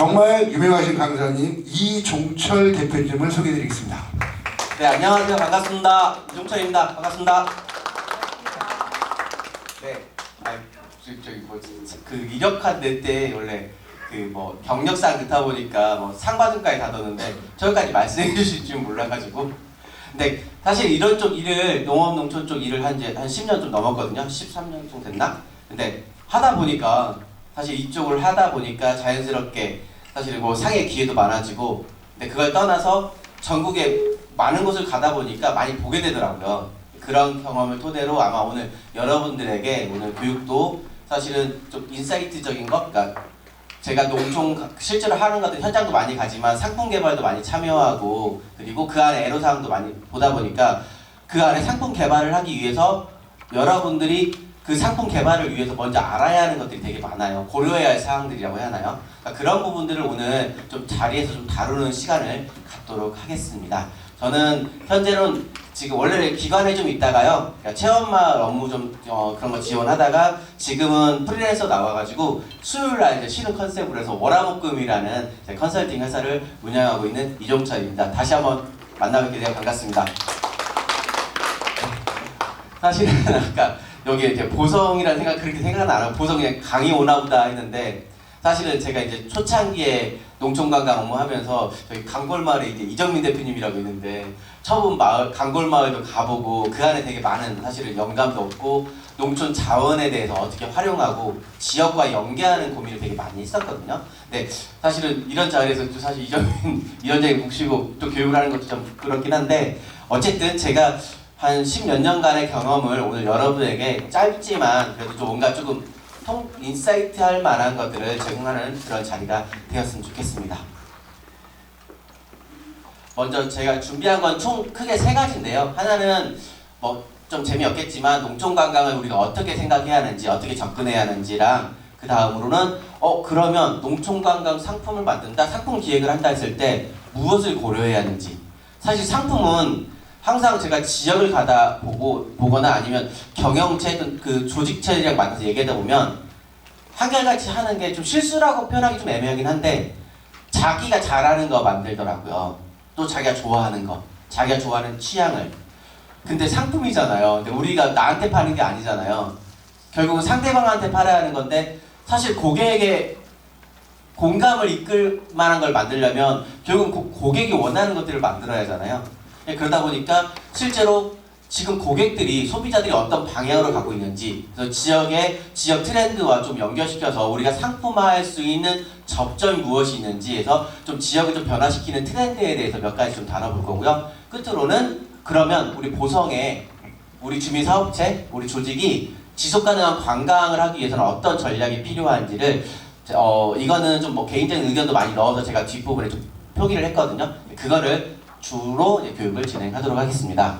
정말 유명하신 강사님 이종철 대표님을 소개해드리겠습니다. 네, 안녕하세요. 반갑습니다. 이종철입니다. 반갑습니다. 네, 저기 뭐지 그 이력한 때 원래 그 뭐 경력상 그렇다 보니까 뭐 상 받은 까지 다뒀는데 저기까지 말씀해 주실 줄 몰라가지고. 근데 사실 이런 쪽 일을 농업 농촌 쪽 일을 한 10년 좀 넘었거든요. 13년 정도 됐나? 근데 하다 보니까 사실 이쪽을 하다 보니까 자연스럽게 사실 뭐 상의 기회도 많아지고, 근데 그걸 떠나서 전국에 많은 곳을 가다 보니까 많이 보게 되더라고요. 그런 경험을 토대로 아마 오늘 여러분들에게 오늘 교육도 사실은 좀 인사이트적인 것, 그러니까 제가 농촌 실제로 하는 것들 현장도 많이 가지만 상품 개발도 많이 참여하고, 그리고 그 안에 애로사항도 많이 보다 보니까 그 안에 상품 개발을 하기 위해서 여러분들이 그 상품 개발을 위해서 먼저 알아야 하는 것들이 되게 많아요. 고려해야 할 사항들이라고 해야 하나요? 그러니까 그런 부분들을 오늘 좀 자리에서 좀 다루는 시간을 갖도록 하겠습니다. 저는 현재는 지금 원래 기관에 좀 있다가요, 그러니까 체험마을 업무 좀 그런 거 지원하다가 지금은 프리랜서 나와가지고 수요일날 이제 쉬는 컨셉으로 해서 월화목금이라는 컨설팅 회사를 운영하고 있는 이종철입니다. 다시 한번 만나뵙게 되어 반갑습니다. 사실은 아까 여기 이렇게 보성이라는 생각 그렇게 생각은 안 하고 보성 그냥 강이 오나보다 했는데, 사실은 제가 이제 초창기에 농촌관광 업무하면서 저희 강골마을에 이제 이정민 대표님이라고 있는데 처음 마을 강골마을도 가보고 그 안에 되게 많은 사실은 영감도 얻고 농촌 자원에 대해서 어떻게 활용하고 지역과 연계하는 고민을 되게 많이 했었거든요. 근데 사실은 이런 자리에서 또 사실 이정민 위원장님 모시고 또 교육을 하는 것도 좀 그렇긴 한데, 어쨌든 제가 한 10몇 년간의 경험을 오늘 여러분에게 짧지만 그래도 좀 뭔가 조금 인사이트 할 만한 것들을 제공하는 그런 자리가 되었으면 좋겠습니다. 먼저 제가 준비한 건 총 크게 3가지인데요. 하나는 뭐 좀 재미없겠지만 농촌 관광을 우리가 어떻게 생각해야 하는지, 어떻게 접근해야 하는지랑, 그 다음으로는 그러면 농촌 관광 상품을 만든다, 상품 기획을 한다 했을 때 무엇을 고려해야 하는지. 사실 상품은 항상 제가 지역을 가다 보거나 아니면 경영체, 그 조직체랑 만나서 얘기하다 보면 한결같이 하는 게 좀 실수라고 표현하기 좀 애매하긴 한데, 자기가 잘하는 거 만들더라고요. 또 자기가 좋아하는 거, 자기가 좋아하는 취향을. 근데 상품이잖아요. 근데 우리가 나한테 파는 게 아니잖아요. 결국은 상대방한테 팔아야 하는 건데, 사실 고객에게 공감을 이끌 만한 걸 만들려면 결국은 고객이 원하는 것들을 만들어야 하잖아요. 그러다 보니까 실제로 지금 고객들이, 소비자들이 어떤 방향으로 가고 있는지, 그래서 지역 트렌드와 좀 연결시켜서 우리가 상품화할 수 있는 접점이 무엇이 있는지 해서 좀 지역을 좀 변화시키는 트렌드에 대해서 몇 가지 좀 다뤄볼 거고요. 끝으로는 그러면 우리 보성에 우리 주민사업체, 우리 조직이 지속가능한 관광을 하기 위해서는 어떤 전략이 필요한지를 이거는 좀 뭐 개인적인 의견도 많이 넣어서 제가 뒷부분에 좀 표기를 했거든요. 그거를 주로 교육을 진행하도록 하겠습니다.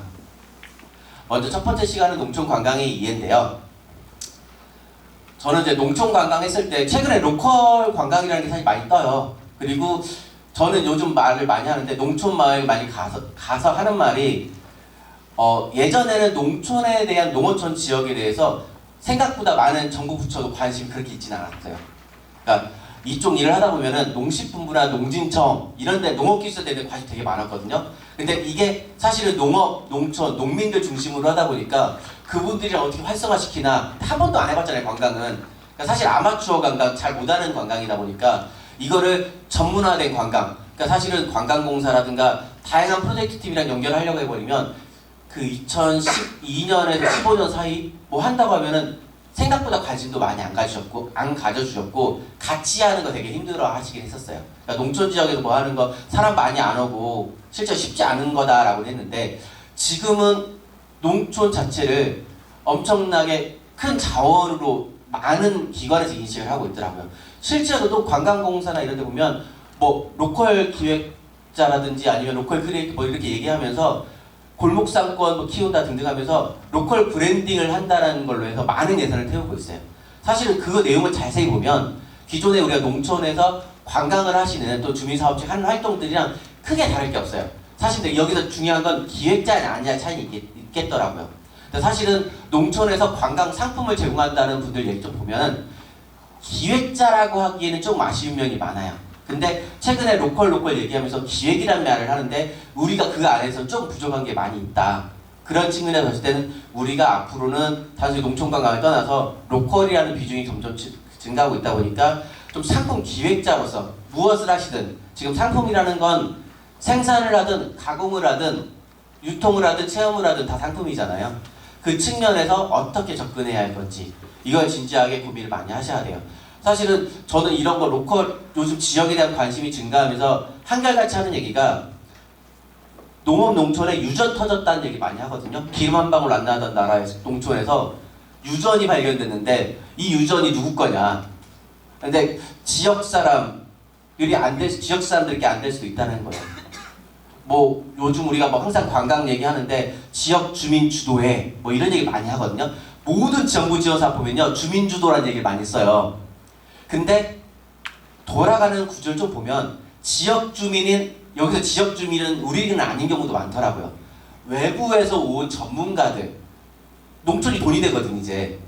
먼저 첫 번째 시간은 농촌 관광의 이해인데요. 저는 이제 농촌 관광 했을 때 최근에 로컬 관광이라는 게 사실 많이 떠요. 그리고 저는 요즘 말을 많이 하는데, 농촌 마을 많이 가서 하는 말이 예전에는 농촌에 대한 농어촌 지역에 대해서 생각보다 많은 정부 부처도 관심이 그렇게 있지는 않았어요. 그러니까 이쪽 일을 하다 보면은 농식품부나 농진청 이런 데 농업기술에 대한 관심이 되게 많았거든요. 근데 이게 사실은 농업, 농촌, 농민들 중심으로 하다 보니까 그분들이랑 어떻게 활성화시키나 한 번도 안 해봤잖아요, 관광은. 그러니까 사실 아마추어 관광, 잘 못하는 관광이다 보니까 이거를 전문화된 관광, 그러니까 사실은 관광공사라든가 다양한 프로젝트 팀이랑 연결하려고 해버리면 그 2012년에서 15년 사이 뭐 한다고 하면은 생각보다 관심도 많이 안 가져주셨고 같이 하는 거 되게 힘들어 하시긴 했었어요. 그러니까 농촌 지역에서 뭐 하는 거 사람 많이 안 오고 실제 쉽지 않은 거다라고 했는데, 지금은 농촌 자체를 엄청나게 큰 자원으로 많은 기관에서 인식을 하고 있더라고요. 실제로도 관광공사나 이런 데 보면 뭐 로컬 기획자라든지 아니면 로컬 크리에이터 뭐 이렇게 얘기하면서 골목상권 뭐 키운다 등등 하면서 로컬 브랜딩을 한다는 걸로 해서 많은 예산을 태우고 있어요. 사실은 그 내용을 자세히 보면 기존에 우리가 농촌에서 관광을 하시는 또 주민사업체 하는 활동들이랑 크게 다를 게 없어요. 사실 근데 여기서 중요한 건 기획자냐 아니냐 차이는 있겠더라고요. 사실은 농촌에서 관광 상품을 제공한다는 분들 얘기 좀 보면 기획자라고 하기에는 좀 아쉬운 면이 많아요. 근데 최근에 로컬 얘기하면서 기획이라는 말을 하는데 우리가 그 안에서 좀 부족한 게 많이 있다. 그런 측면에서 봤을 때는 우리가 앞으로는 단순히 농촌 관광을 떠나서 로컬이라는 비중이 점점 증가하고 있다 보니까 좀 상품 기획자로서 무엇을 하시든 지금 상품이라는 건 생산을 하든 가공을 하든 유통을 하든 체험을 하든 다 상품이잖아요. 그 측면에서 어떻게 접근해야 할 건지 이걸 진지하게 고민을 많이 하셔야 돼요. 사실은 저는 이런 거 로컬 요즘 지역에 대한 관심이 증가하면서 한결같이 하는 얘기가 농업 농촌에 유전 터졌다는 얘기 많이 하거든요. 기름 한 방울 안 나던 나라에서 농촌에서 유전이 발견됐는데 이 유전이 누구 거냐? 근데 지역 사람들이 지역 사람들께 안 될 수도 있다는 거예요. 뭐 요즘 우리가 뭐 항상 관광 얘기하는데 지역 주민 주도회 뭐 이런 얘기 많이 하거든요. 모든 정부 지원사 보면요 주민 주도라는 얘기를 많이 써요. 근데 돌아가는 구조를 좀 보면 지역 주민은 여기서 지역 주민은 우리는 아닌 경우도 많더라고요. 외부에서 온 전문가들 농촌이 돈이 되거든 이제.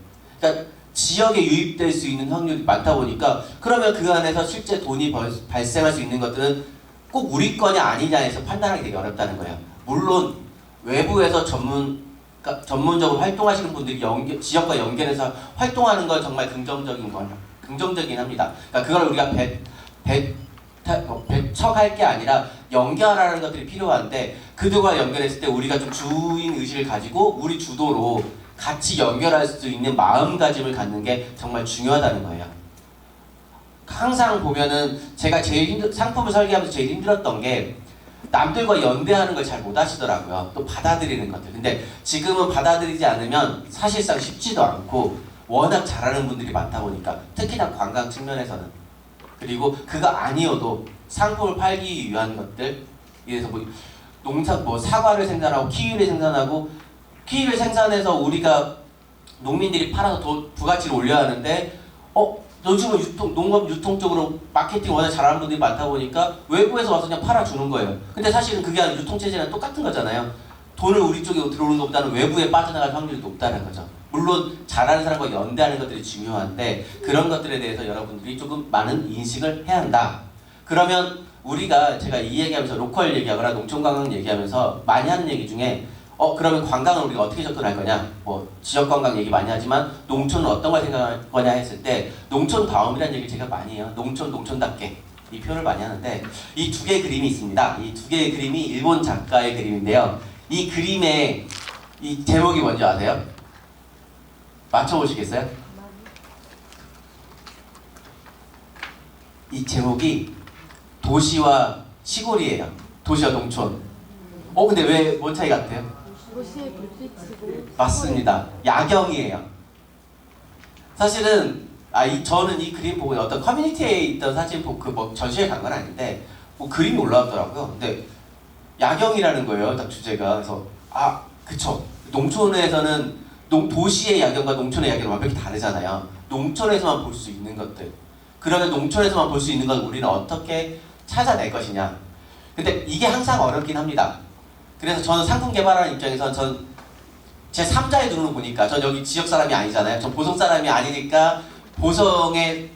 그러니까 지역에 유입될 수 있는 확률이 많다 보니까 그러면 그 안에서 실제 돈이 발생할 수 있는 것들은 꼭 우리 거냐 아니냐에서 판단하기 되게 어렵다는 거예요. 물론 외부에서 전문적으로 활동하시는 분들이 지역과 연결해서 활동하는 건 정말 긍정적이긴 합니다. 그러니까 그걸 우리가 배척할 게 아니라 연결하는 것들이 필요한데 그들과 연결했을 때 우리가 좀 주인 의식을 가지고 우리 주도로 같이 연결할 수 있는 마음가짐을 갖는 게 정말 중요하다는 거예요. 항상 보면은 제가 상품을 설계하면서 제일 힘들었던 게 남들과 연대하는 걸 잘 못 하시더라고요. 또 받아들이는 것들. 근데 지금은 받아들이지 않으면 사실상 쉽지도 않고 워낙 잘하는 분들이 많다 보니까 특히나 관광 측면에서는 그리고 그거 아니어도 상품을 팔기 위한 것들 예를 들어서 뭐 사과를 생산하고 키위를 생산하고 키위를 생산해서 우리가 농민들이 팔아서 부가치를 올려야 하는데 요즘은 농업 유통 쪽으로 마케팅 워낙 잘하는 분들이 많다 보니까 외부에서 와서 그냥 팔아주는 거예요. 근데 사실은 그게 아니라 유통체제랑 똑같은 거잖아요. 돈을 우리 쪽에 들어오는 것보다는 외부에 빠져나갈 확률이 높다는 거죠. 물론 잘하는 사람과 연대하는 것들이 중요한데 그런 것들에 대해서 여러분들이 조금 많은 인식을 해야 한다. 그러면 우리가 제가 이 얘기하면서 로컬 얘기하거나 농촌관광 얘기하면서 많이 하는 얘기 중에 그러면 관광을 우리가 어떻게 접근할 거냐? 뭐 지역 관광 얘기 많이 하지만 농촌은 어떤 걸 생각할 거냐 했을 때 농촌 다음이라는 얘기 제가 많이 해요. 농촌답게 이 표현을 많이 하는데 이 두 개의 그림이 있습니다. 이 두 개의 그림이 일본 작가의 그림인데요. 이 그림의 이 제목이 뭔지 아세요? 맞춰보시겠어요? 이 제목이 도시와 시골이에요. 도시와 농촌. 근데 왜 뭔 차이 같아요? 도시의 불빛이고 맞습니다. 야경이에요. 사실은 저는 이 그림 보고 어떤 커뮤니티에 있던 사진 보고 뭐 전시회 간 건 아닌데 뭐 그림이 올라왔더라고요. 근데 야경이라는 거예요. 딱 주제가. 그래서 그쵸. 농촌에서는 도시의 야경과 농촌의 야경은 완벽히 다르잖아요. 농촌에서만 볼 수 있는 것들. 그러면 농촌에서만 볼 수 있는 건 우리는 어떻게 찾아낼 것이냐. 근데 이게 항상 어렵긴 합니다. 그래서 저는 상품 개발하는 입장에서 제 3자의 눈으로 보니까 전 여기 지역 사람이 아니잖아요. 전 보성 사람이 아니니까 보성의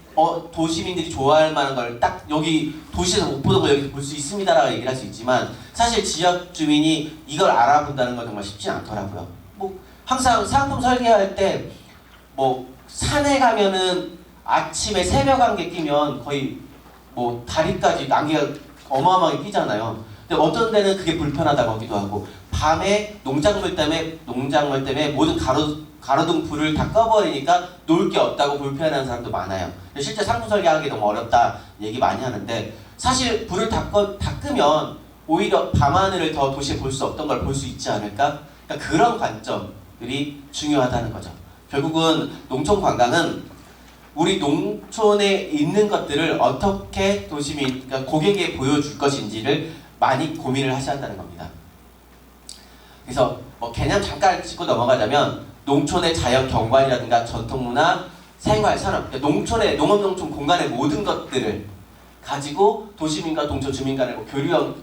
도시민들이 좋아할 만한 걸 딱 여기 도시에서 못 보던 걸 여기서 볼 수 있습니다라고 얘기를 할 수 있지만 사실 지역 주민이 이걸 알아본다는 건 정말 쉽지 않더라고요. 뭐 항상 상품 설계할 때 뭐 산에 가면은 아침에 새벽 안개 끼면 거의 뭐 다리까지 안개가 어마어마하게 끼잖아요. 근데 어떤 데는 그게 불편하다고 하기도 하고 밤에 농작물 때문에 모든 가로등 불을 다 꺼버리니까 놓을 게 없다고 불편해하는 사람도 많아요. 실제 상품 설계하기 너무 어렵다 얘기 많이 하는데 사실 불을 다 끄면 오히려 밤하늘을 더 도시에 볼 수 없던 걸 볼 수 있지 않을까? 그러니까 그런 관점들이 중요하다는 거죠. 결국은 농촌 관광은 우리 농촌에 있는 것들을 어떻게 그러니까 고객에게 보여줄 것인지를 많이 고민을 하셔야 한다는 겁니다. 그래서 개념 잠깐 짚고 넘어가자면 농촌의 자연 경관이라든가 전통문화, 생활, 산업, 농촌의 농업농촌 공간의 모든 것들을 가지고 도시민과 농촌 주민 간의 교류형,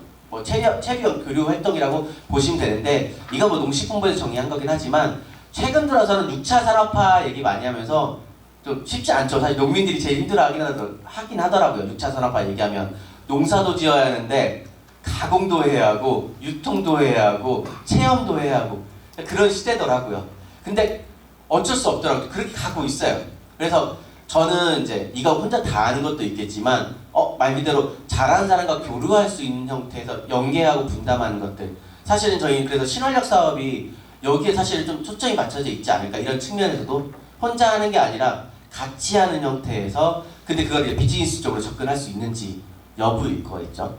체류형 교류 활동이라고 보시면 되는데 이건 농식품부에서 정의한 거긴 하지만 최근 들어서는 6차 산업화 얘기 많이 하면서 좀 쉽지 않죠. 사실 농민들이 제일 하긴 하더라고요. 6차 산업화 얘기하면 농사도 지어야 하는데 가공도 해야 하고 유통도 해야 하고 체험도 해야 하고 그런 시대더라고요. 근데 어쩔 수 없더라고요. 그렇게 가고 있어요. 그래서 저는 이제 이거 혼자 다 하는 것도 있겠지만 말 그대로 잘하는 사람과 교류할 수 있는 형태에서 연계하고 분담하는 것들, 사실은 저희 그래서 신활력 사업이 여기에 사실 좀 초점이 맞춰져 있지 않을까, 이런 측면에서도 혼자 하는 게 아니라 같이 하는 형태에서, 근데 그걸 이제 비즈니스적으로 접근할 수 있는지 여부일 거겠죠.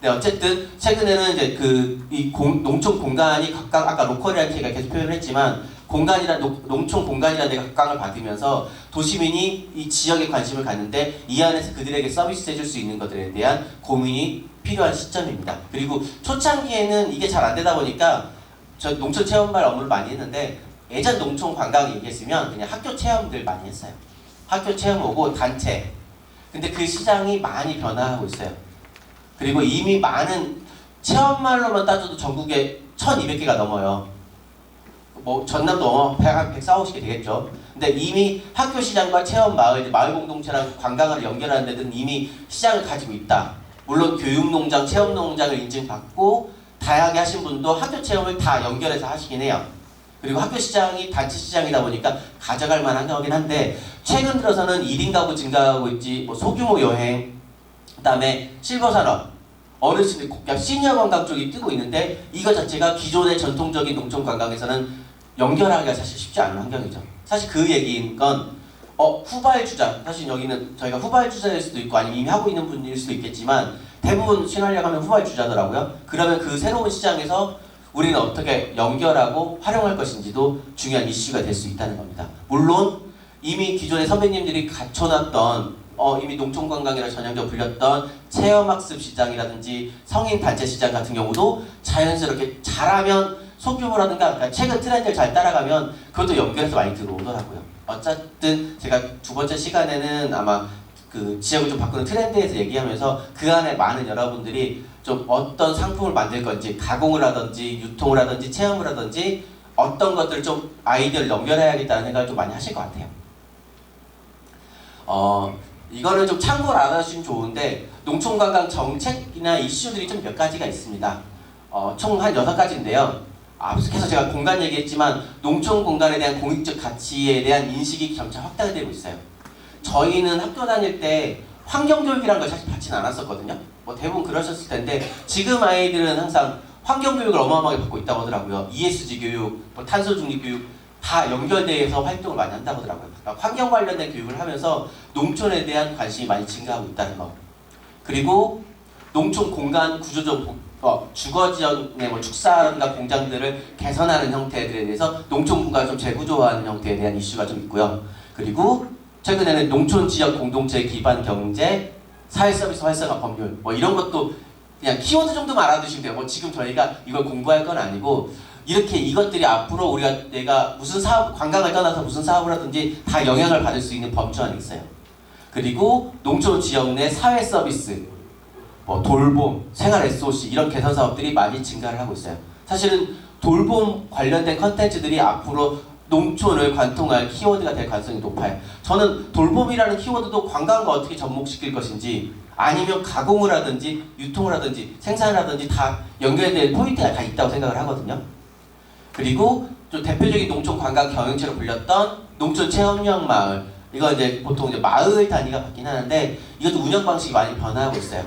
네, 어쨌든 최근에는 이제 농촌 공간이 각각, 아까 로컬이라는 얘기가 계속 표현을 했지만 농촌 공간이라는 데가 각광을 받으면서 도시민이 이 지역에 관심을 갖는데 이 안에서 그들에게 서비스 해줄 수 있는 것들에 대한 고민이 필요한 시점입니다. 그리고 초창기에는 이게 잘 안 되다 보니까 저 농촌 체험발 업무를 많이 했는데, 예전 농촌 관광 얘기했으면 그냥 학교 체험들 많이 했어요. 학교 체험 오고 단체. 근데 그 시장이 많이 변화하고 있어요. 그리고 이미 많은 체험말로만 따져도 전국에 1200개가 넘어요. 뭐 전남도 한 140, 50개 되겠죠. 근데 이미 학교 시장과 체험 마을, 마을 공동체랑 관광을 연결하는 데는 이미 시장을 가지고 있다. 물론 교육농장, 체험농장을 인증받고 다양하게 하신 분도 학교 체험을 다 연결해서 하시긴 해요. 그리고 학교 시장이 단체 시장이다 보니까 가져갈 만한 거긴 한데, 최근 들어서는 1인 가구 증가하고 있지, 뭐 소규모 여행, 그다음에 실버산업, 어르신들, 시니어 관광 쪽이 뜨고 있는데, 이거 자체가 기존의 전통적인 농촌 관광에서는 연결하기가 사실 쉽지 않은 환경이죠. 사실 그 얘기인 건 후발주자, 사실 여기는 저희가 후발주자일 수도 있고 아니면 이미 하고 있는 분일 수도 있겠지만 대부분 신활력 하면 후발주자더라고요. 그러면 그 새로운 시장에서 우리는 어떻게 연결하고 활용할 것인지도 중요한 이슈가 될 수 있다는 겁니다. 물론 이미 기존의 선배님들이 갖춰놨던 이미 농촌관광이라 전형적으로 불렸던 체험학습 시장이라든지 성인 단체 시장 같은 경우도 자연스럽게 잘하면 소규모라든가, 그러니까 최근 트렌드를 잘 따라가면 그것도 연결해서 많이 들어오더라고요. 어쨌든 제가 두 번째 시간에는 아마 그 지역을 좀 바꾸는 트렌드에서 얘기하면서 그 안에 많은 여러분들이 좀 어떤 상품을 만들 건지, 가공을 하든지 유통을 하든지 체험을 하든지 어떤 것들을 좀 아이디어를 연결해야겠다는 생각을 좀 많이 하실 것 같아요. 이거는 좀 참고를 안 하시면 좋은데, 농촌관광 정책이나 이슈들이 좀 몇 가지가 있습니다. 총 한 6가지인데요. 계속 제가 공간 얘기했지만 농촌 공간에 대한 공익적 가치에 대한 인식이 점차 확대되고 있어요. 저희는 학교 다닐 때 환경교육이라는 걸 사실 받지는 않았었거든요. 뭐 대부분 그러셨을 텐데, 지금 아이들은 항상 환경교육을 어마어마하게 받고 있다고 하더라고요. ESG 교육, 뭐 탄소 중립 교육 다 연결돼서 활동을 많이 한다고 하더라고요. 그러니까 환경 관련된 교육을 하면서 농촌에 대한 관심이 많이 증가하고 있다는 거. 그리고 농촌 공간 구조적 주거 지역의 뭐 축사라든가 공장들을 개선하는 형태들에 대해서 농촌 공간을 좀 재구조화하는 형태에 대한 이슈가 좀 있고요. 그리고 최근에는 농촌 지역 공동체 기반 경제, 사회 서비스 활성화 법률, 뭐 이런 것도 그냥 키워드 정도만 알아두시면 돼요. 뭐 지금 저희가 이걸 공부할 건 아니고, 이렇게 이것들이 앞으로 내가 무슨 사업, 관광을 떠나서 무슨 사업을 하든지 다 영향을 받을 수 있는 범주 안에 있어요. 그리고 농촌 지역 내 사회 서비스, 뭐 돌봄, 생활 SOC 이런 개선 사업들이 많이 증가를 하고 있어요. 사실은 돌봄 관련된 컨텐츠들이 앞으로 농촌을 관통할 키워드가 될 가능성이 높아요. 저는 돌봄이라는 키워드도 관광과 어떻게 접목시킬 것인지, 아니면 가공을 하든지 유통을 하든지 생산을 하든지 다 연결될 포인트가 다 있다고 생각을 하거든요. 그리고 좀 대표적인 농촌 관광 경영체로 불렸던 농촌 체험형 마을, 이거 이제 보통 이제 마을 단위가 받긴 하는데 이것도 운영 방식이 많이 변화하고 있어요.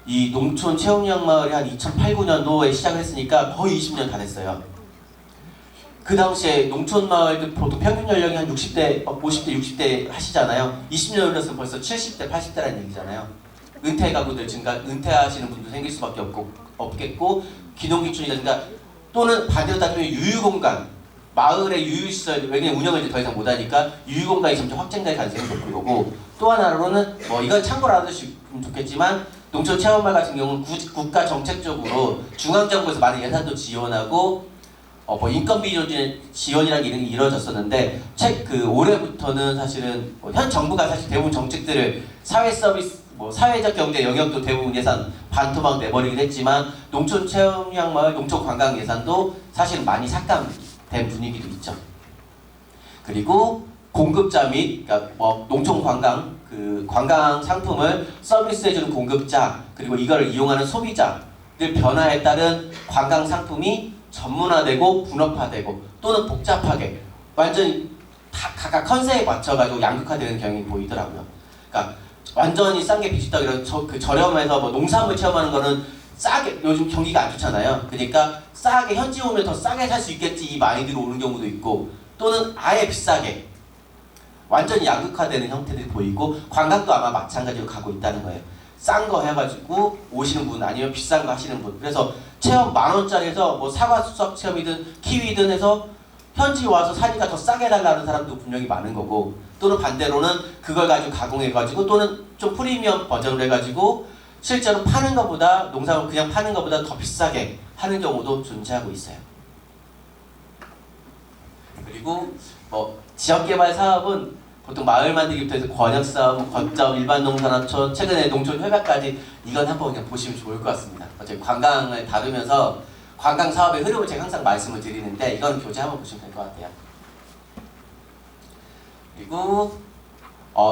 이 농촌 체험형 마을이 한 2008, 9년도에 시작을 했으니까 거의 20년 다 됐어요. 그 당시에 농촌 마을들 보통 평균 연령이 한 60대, 50대, 60대 하시잖아요. 20년 흘렀으면 벌써 70대, 80대라는 얘기잖아요. 은퇴 가구들 증가, 은퇴하시는 분도 생길 수밖에 없겠고, 기농기촌이라든가 또는 반대로 따지면 유유공간, 마을의 유유시설, 왜냐면 운영을 이제 더 이상 못하니까 유유공간이 점점 확장될 가능성이 높은 거고, 또 하나로는 뭐 이건 참고로 알아두시면 좋겠지만, 농촌 체험마을 같은 경우는 국가 정책적으로 중앙정부에서 많은 예산도 지원하고 뭐 인건비 지원이라는 게 이루어졌었는데, 올해부터는 사실은 현 정부가 사실 대부분 정책들을 사회 서비스, 뭐 사회적 경제 영역도 대부분 예산 반토막 내버리긴 했지만, 농촌 체험형 마을, 농촌 관광 예산도 사실 많이 삭감된 분위기도 있죠. 그리고 공급자 및 그러니까 농촌 관광 그 관광 상품을 서비스해주는 공급자 그리고 이걸 이용하는 소비자들 변화에 따른 관광 상품이 전문화되고 분업화되고 또는 복잡하게 완전히 다 각각 컨셉에 맞춰가지고 양극화되는 경향이 보이더라고요. 그러니까 완전히 싼 게 비지떡이라 그 저렴해서 뭐 농산물 체험하는 거는 싸게 요즘 경기가 안 좋잖아요. 그러니까 싸게 현지 오면 더 싸게 살 수 있겠지 이 마인드로 오는 경우도 있고 또는 아예 비싸게 완전히 양극화되는 형태들이 보이고 관광도 아마 마찬가지로 가고 있다는 거예요. 싼 거 해가지고 오시는 분 아니면 비싼 거 하시는 분 그래서 체험 10,000원짜리에서 뭐 사과 수확 체험이든 키위든 해서 현지 와서 사니까 더 싸게 해달라는 사람도 분명히 많은 거고 또는 반대로는 그걸 가지고 가공해가지고 또는 좀 프리미엄 버전으로 해가지고 실제로 파는 것보다 농산물 그냥 파는 것보다 더 비싸게 하는 경우도 존재하고 있어요. 그리고 지역개발 사업은 보통 마을 만들기부터 해서 권역사업, 거점, 일반 농산하촌, 최근에 농촌 협약까지 이건 한번 그냥 보시면 좋을 것 같습니다. 어차피 관광을 다루면서 관광 사업의 흐름을 제가 항상 말씀을 드리는데 이건 교재 한번 보시면 될 것 같아요. 그리고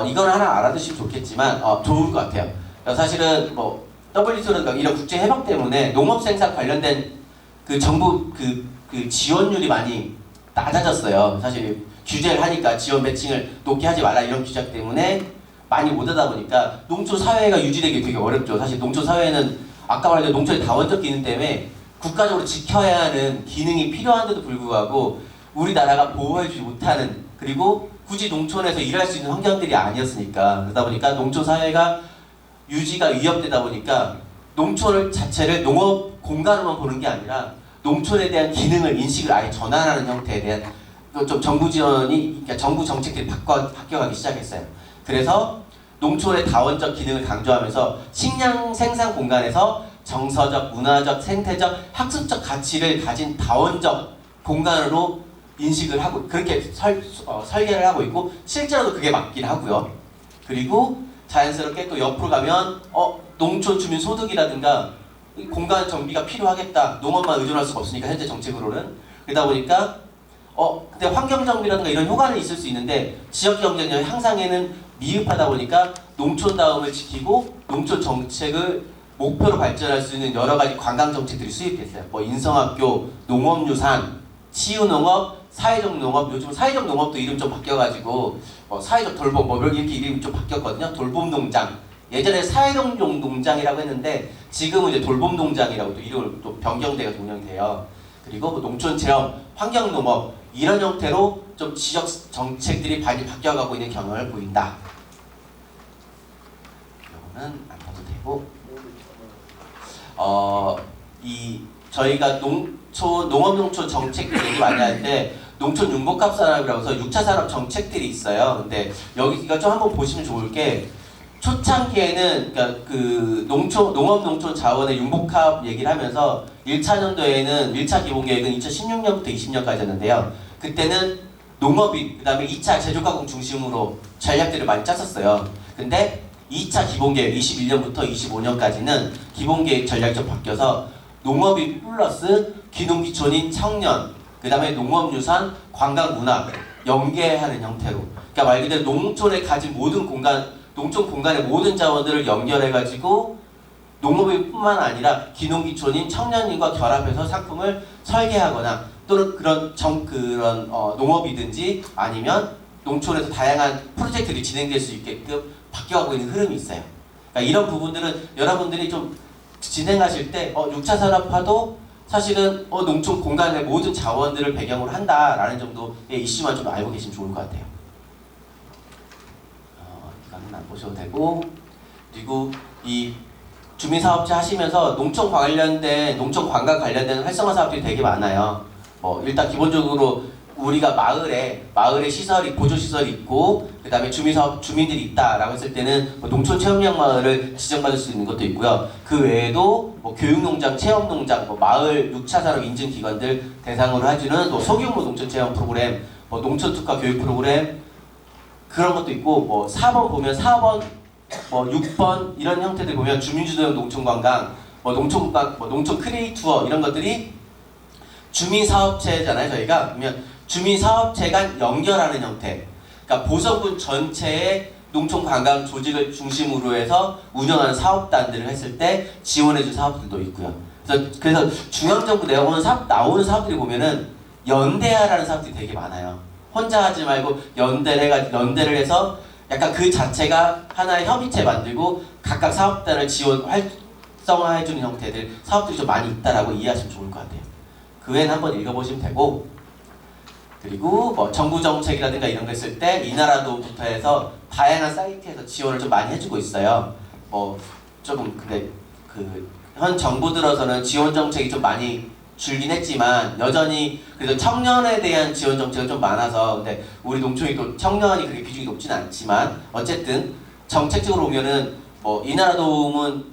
이건 하나 알아두시면 좋겠지만 좋을 것 같아요. 사실은 WTO는 이런 국제 협약 때문에 농업 생산 관련된 그 정부 그 지원율이 많이 낮아졌어요. 사실 규제를 하니까 지원 매칭을 높게 하지 말라 이런 규제 때문에 많이 못 하다 보니까 농촌 사회가 유지되기 되게 어렵죠. 사실 농촌 사회는 아까 말한 농촌의 다원적 기능 때문에 국가적으로 지켜야 하는 기능이 필요한데도 불구하고 우리나라가 보호해주지 못하는 그리고 굳이 농촌에서 일할 수 있는 환경들이 아니었으니까 그러다 보니까 농촌 사회가 유지가 위협되다 보니까 농촌을 자체를 농업 공간으로만 보는 게 아니라 농촌에 대한 기능을 인식을 아예 전환하는 형태에 대한 좀 정부 지원이 그러니까 정부 정책들이 바뀌어가기 시작했어요. 그래서 농촌의 다원적 기능을 강조하면서 식량 생산 공간에서 정서적, 문화적, 생태적, 학습적 가치를 가진 다원적 공간으로 인식을 하고 그렇게 설계를 하고 있고 실제로도 그게 맞긴 하고요. 그리고 자연스럽게 또 옆으로 가면 농촌 주민 소득이라든가 공간 정비가 필요하겠다. 농업만 의존할 수가 없으니까 현재 정책으로는 그러다 보니까 근데 환경 정비라든가 이런 효과는 있을 수 있는데 지역 경쟁력 향상에는 미흡하다 보니까 농촌다움을 지키고 농촌 정책을 목표로 발전할 수 있는 여러 가지 관광 정책들이 수립됐어요. 인성학교, 농업유산, 치유농업, 사회적 농업. 요즘 사회적 농업도 이름 좀 바뀌어가지고 사회적 돌봄 이렇게 이름이 좀 바뀌었거든요. 돌봄농장. 예전에 사회적 농장이라고 했는데 지금은 이제 돌봄농장이라고 또 이름을 또 변경돼서 운영이 돼요. 그리고 농촌 체험, 환경 농업 이런 형태로 좀 지역 정책들이 많이 바뀌어가고 있는 경향을 보인다. 이거는 안 봐도 되고. 저희가 농업농촌 정책들 얘기 많이 할 때 농촌 융복합 산업이라고 해서 6차 산업 정책들이 있어요. 근데 여기가 좀 한번 보시면 좋을 게 초창기에는 그러니까 그 농업농촌 자원의 융복합 얘기를 하면서 1차년도에는 1차 기본계획은 2016년부터 20년까지였는데요. 그때는 농업인, 그 다음에 2차 제조가공 중심으로 전략들을 많이 짰었어요. 근데 2차 기본계획 21년부터 25년까지는 기본계획 전략이 좀 바뀌어서 농업인 플러스 기농기촌인 청년, 그 다음에 농업유산, 관광문화 연계하는 형태로 그러니까 말 그대로 농촌에 가진 모든 공간, 농촌 공간의 모든 자원들을 연결해가지고 농업인뿐만 아니라 기농기촌인 청년인과 결합해서 상품을 설계하거나 또는 그런 농업이든지 아니면 농촌에서 다양한 프로젝트들이 진행될 수 있게끔 바뀌어가고 있는 흐름이 있어요. 그러니까 이런 부분들은 여러분들이 좀 진행하실 때 6차 산업화도 사실은 농촌 공간의 모든 자원들을 배경으로 한다라는 정도의 이슈만 좀 알고 계시면 좋을 것 같아요. 이거는 안 보셔도 되고 그리고 이 주민사업체 하시면서 농촌 관광 관련된 활성화 사업들이 되게 많아요. 일단 기본적으로 우리가 마을에 시설이 보조 시설이 있고 그 다음에 주민들이 있다라고 했을 때는 농촌 체험형 마을을 지정받을 수 있는 것도 있고요. 그 외에도 교육농장, 체험농장, 마을 6차 산업 인증 기관들 대상으로 해주는 소규모 농촌 체험 프로그램, 농촌 특화 교육 프로그램 그런 것도 있고 4번 보면 4번, 6번 이런 형태들 보면 주민주도형 농촌관광, 농촌 크레이 투어 이런 것들이 주민사업체잖아요. 저희가 그러면 주민사업체 간 연결하는 형태. 그러니까 보성군 전체의 농촌 관광 조직을 중심으로 해서 운영하는 사업단들을 했을 때 지원해준 사업들도 있고요. 그래서 중앙정부 나오는 사업들이 보면은 연대하라는 사업들이 되게 많아요. 혼자 하지 말고 연대를 해서 약간 그 자체가 하나의 협의체 만들고 각각 사업단을 활성화해주는 형태들 사업들이 좀 많이 있다라고 이해하시면 좋을 것 같아요. 그 외에는 한번 읽어보시면 되고, 그리고 뭐 정부 정책이라든가 이런 거 있을 때 이나라도부터 해서 다양한 사이트에서 지원을 좀 많이 해주고 있어요. 뭐 조금 근데 그 현 정부 들어서는 지원 정책이 좀 많이 줄긴 했지만 여전히 그래도 청년에 대한 지원 정책은 좀 많아서, 근데 우리 농촌이 또 청년이 그렇게 비중이 높지는 않지만 어쨌든 정책적으로 보면은 뭐 이나라도움은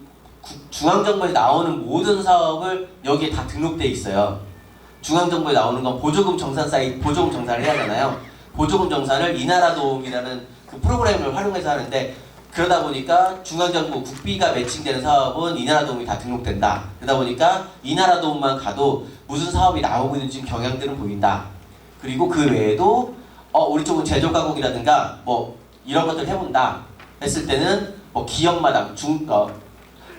중앙정부에 나오는 모든 사업을 여기에 다 등록돼 있어요. 중앙정부에 나오는 건 보조금 정산 사이트, 보조금 정산을 해야 하잖아요. 보조금 정산을 이나라도움이라는 그 프로그램을 활용해서 하는데, 그러다 보니까 중앙정부 국비가 매칭되는 사업은 이나라도움이 다 등록된다. 그러다 보니까 이나라도움만 가도 무슨 사업이 나오고 있는지 경향들은 보인다. 그리고 그 외에도 우리 쪽은 제조가공이라든가 뭐 이런 것들 해본다 했을 때는 뭐 기업마당,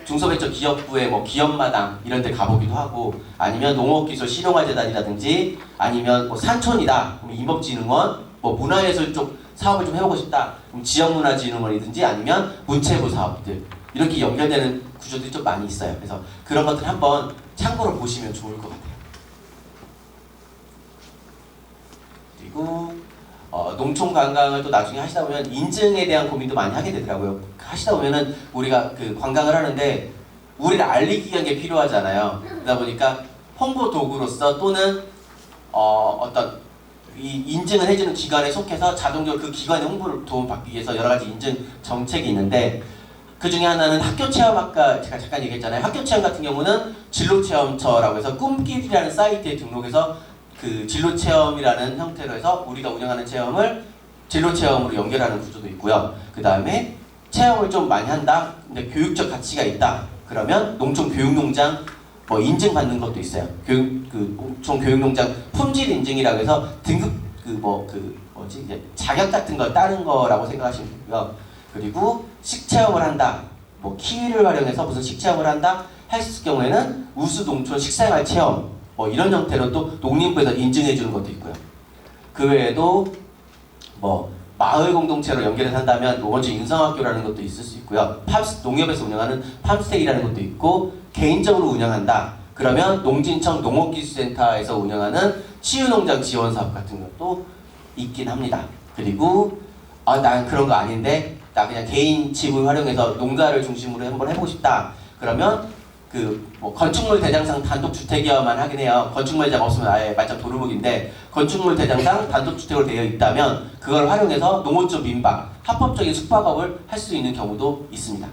중소벤처 기업부의 뭐 기업마당 이런 데 가보기도 하고, 아니면 농업기술 실용화재단이라든지 아니면 뭐 산촌이다 그럼 임업진흥원, 뭐 문화예술 쪽 사업을 좀 해보고 싶다 그럼 지역문화진흥원이든지 아니면 문체부 사업들, 이렇게 연결되는 구조들이 좀 많이 있어요. 그래서 그런 것들 한번 참고로 보시면 좋을 것 같아요. 그리고 농촌 관광을 또 나중에 하시다 보면 인증에 대한 고민도 많이 하게 되더라고요. 하시다 보면은 우리가 그 관광을 하는데 우리를 알리기 위한 게 필요하잖아요. 그러다 보니까 홍보 도구로서 또는 어떤 이 인증을 해주는 기관에 속해서 자동적으로 그 기관의 홍보를 도움받기 위해서 여러 가지 인증 정책이 있는데, 그 중에 하나는 학교체험학과, 제가 잠깐 얘기했잖아요. 학교체험 같은 경우는 진로체험처라고 해서 꿈길이라는 사이트에 등록해서 그 진로체험이라는 형태로 해서 우리가 운영하는 체험을 진로체험으로 연결하는 구조도 있고요. 그 다음에 체험을 좀 많이 한다, 근데 교육적 가치가 있다 그러면 농촌교육농장 뭐 인증받는 것도 있어요. 농촌 교육농장 품질 인증이라고 해서 등급 이제 자격 같은 걸 따는 거라고 생각하시면 되고요. 그리고 식체험을 한다, 뭐 키위를 활용해서 무슨 식체험을 한다 했을 경우에는 우수 농촌 식생활 체험 뭐 이런 형태로 또 농림부에서 인증해 주는 것도 있고요. 그 외에도 뭐 마을 공동체로 연결해서 한다면 노원주 인성학교라는 것도 있을 수 있고요. 농협에서 운영하는 팜스텍이라는 것도 있고, 개인적으로 운영한다 그러면 농진청 농업기술센터에서 운영하는 치유농장 지원사업 같은 것도 있긴 합니다. 그리고 난 그런 거 아닌데 나 그냥 개인 집을 활용해서 농가를 중심으로 한번 해보고 싶다 그러면 뭐 건축물 대장상 단독주택이어야만 하긴 해요. 건축물 대장 없으면 아예 말짱 도루묵인데, 건축물 대장상 단독주택으로 되어 있다면 그걸 활용해서 농어촌 민박, 합법적인 숙박업을 할 수 있는 경우도 있습니다.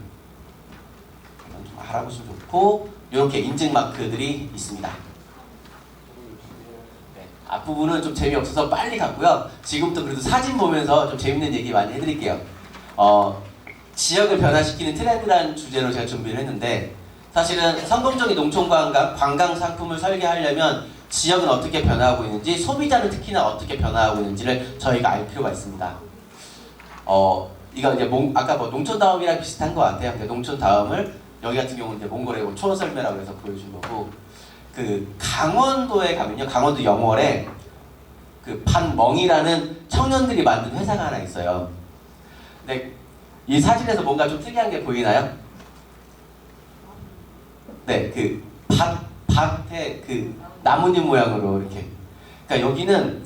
좀 알아보시면 좋고, 이렇게 인증 마크들이 있습니다. 네, 앞부분은 좀 재미없어서 빨리 갔고요. 지금부터 그래도 사진 보면서 좀 재밌는 얘기 많이 해드릴게요. 지역을 변화시키는 트렌드라는 주제로 제가 준비를 했는데, 사실은 성공적인 농촌 관광 상품을 설계하려면 지역은 어떻게 변화하고 있는지, 소비자는 특히나 어떻게 변화하고 있는지를 저희가 알 필요가 있습니다. 이거 이제 아까 뭐 농촌 다음이랑 비슷한 것 같아요. 근데 농촌 다음을 여기 같은 경우는 이제 몽골의 뭐 초원썰매라고 해서 보여준 거고, 그 강원도에 가면요, 강원도 영월에 그 반멍이라는 청년들이 만든 회사가 하나 있어요. 근데 이 사진에서 뭔가 좀 특이한 게 보이나요? 네, 그 밭에 그 나뭇잎 모양으로 이렇게. 그러니까 여기는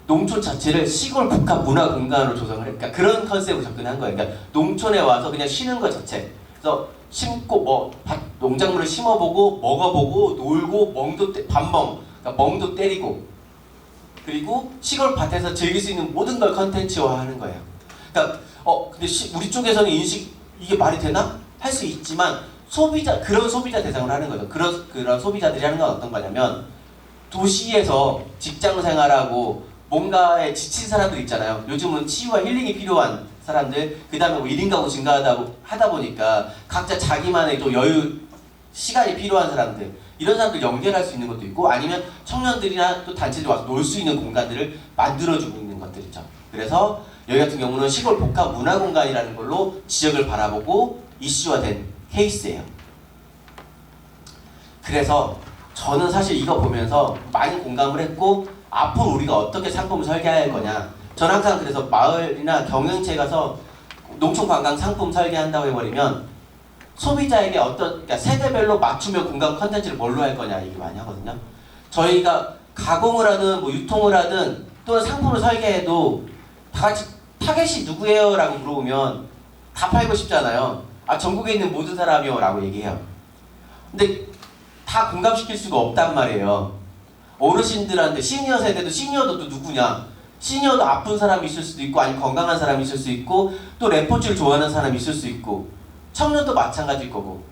농촌 자체를 시골 복합 문화 공간으로 조성을 해. 그러니까 그런 컨셉으로 접근한 거예요. 그러니까 농촌에 와서 그냥 쉬는 것 자체. 그래서 심고 뭐 농작물을 심어보고 먹어보고 놀고 밥멍, 그러니까 멍도 때리고, 그리고 시골 밭에서 즐길 수 있는 모든 걸 컨텐츠화하는 거예요. 그러니까 근데 우리 쪽에서는 이게 말이 되나? 할 수 있지만 그런 소비자 대상을 하는 거죠. 그런 소비자들이 하는 건 어떤 거냐면, 도시에서 직장 생활하고 뭔가에 지친 사람들 있잖아요. 요즘은 치유와 힐링이 필요한 사람들, 그 다음에 뭐 1인 가구 증가하다 보니까 각자 자기만의 또 여유, 시간이 필요한 사람들, 이런 사람들 연결할 수 있는 것도 있고, 아니면 청년들이나 또 단체들이 와서 놀 수 있는 공간들을 만들어주고 있는 것들이죠. 그래서 여기 같은 경우는 시골 복합 문화공간이라는 걸로 지역을 바라보고 이슈화된 케이스예요. 그래서 저는 사실 이거 보면서 많이 공감을 했고 앞으로 우리가 어떻게 상품을 설계할 거냐. 저는 항상 그래서 마을이나 경영체에 가서 농촌관광 상품 설계한다고 해버리면 소비자에게 그러니까 세대별로 맞춤형 공감 컨텐츠를 뭘로 할 거냐 얘기 많이 하거든요. 저희가 가공을 하든 뭐 유통을 하든 또는 상품을 설계해도 다 같이 타겟이 누구예요? 라고 물어보면 다 팔고 싶잖아요. 아, 전국에 있는 모든 사람이요 라고 얘기해요. 근데 다 공감시킬 수가 없단 말이에요. 어르신들한테 시니어 세대도 시니어도 또 누구냐? 시니어도 아픈 사람이 있을 수도 있고 아니면 건강한 사람이 있을 수 있고 또 레포츠를 좋아하는 사람이 있을 수 있고 청년도 마찬가지일 거고.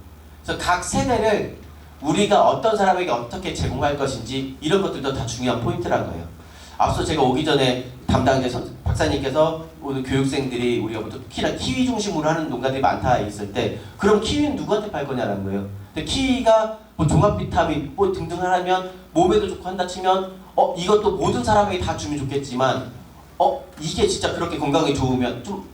그래서 각 세대를 우리가 어떤 사람에게 어떻게 제공할 것인지 이런 것들도 다 중요한 포인트라는 거예요. 앞서 제가 오기 전에 담당자 박사님께서 오늘 교육생들이 우리가 특히나 키위 중심으로 하는 농가들이 많다 있을 때 그럼 키위는 누구한테 팔 거냐라는 거예요. 근데 키위가 뭐 종합 비타민 뭐 등등을 하면 몸에도 좋고 한다 치면 이것도 모든 사람에게 다 주면 좋겠지만 이게 진짜 그렇게 건강에 좋으면 좀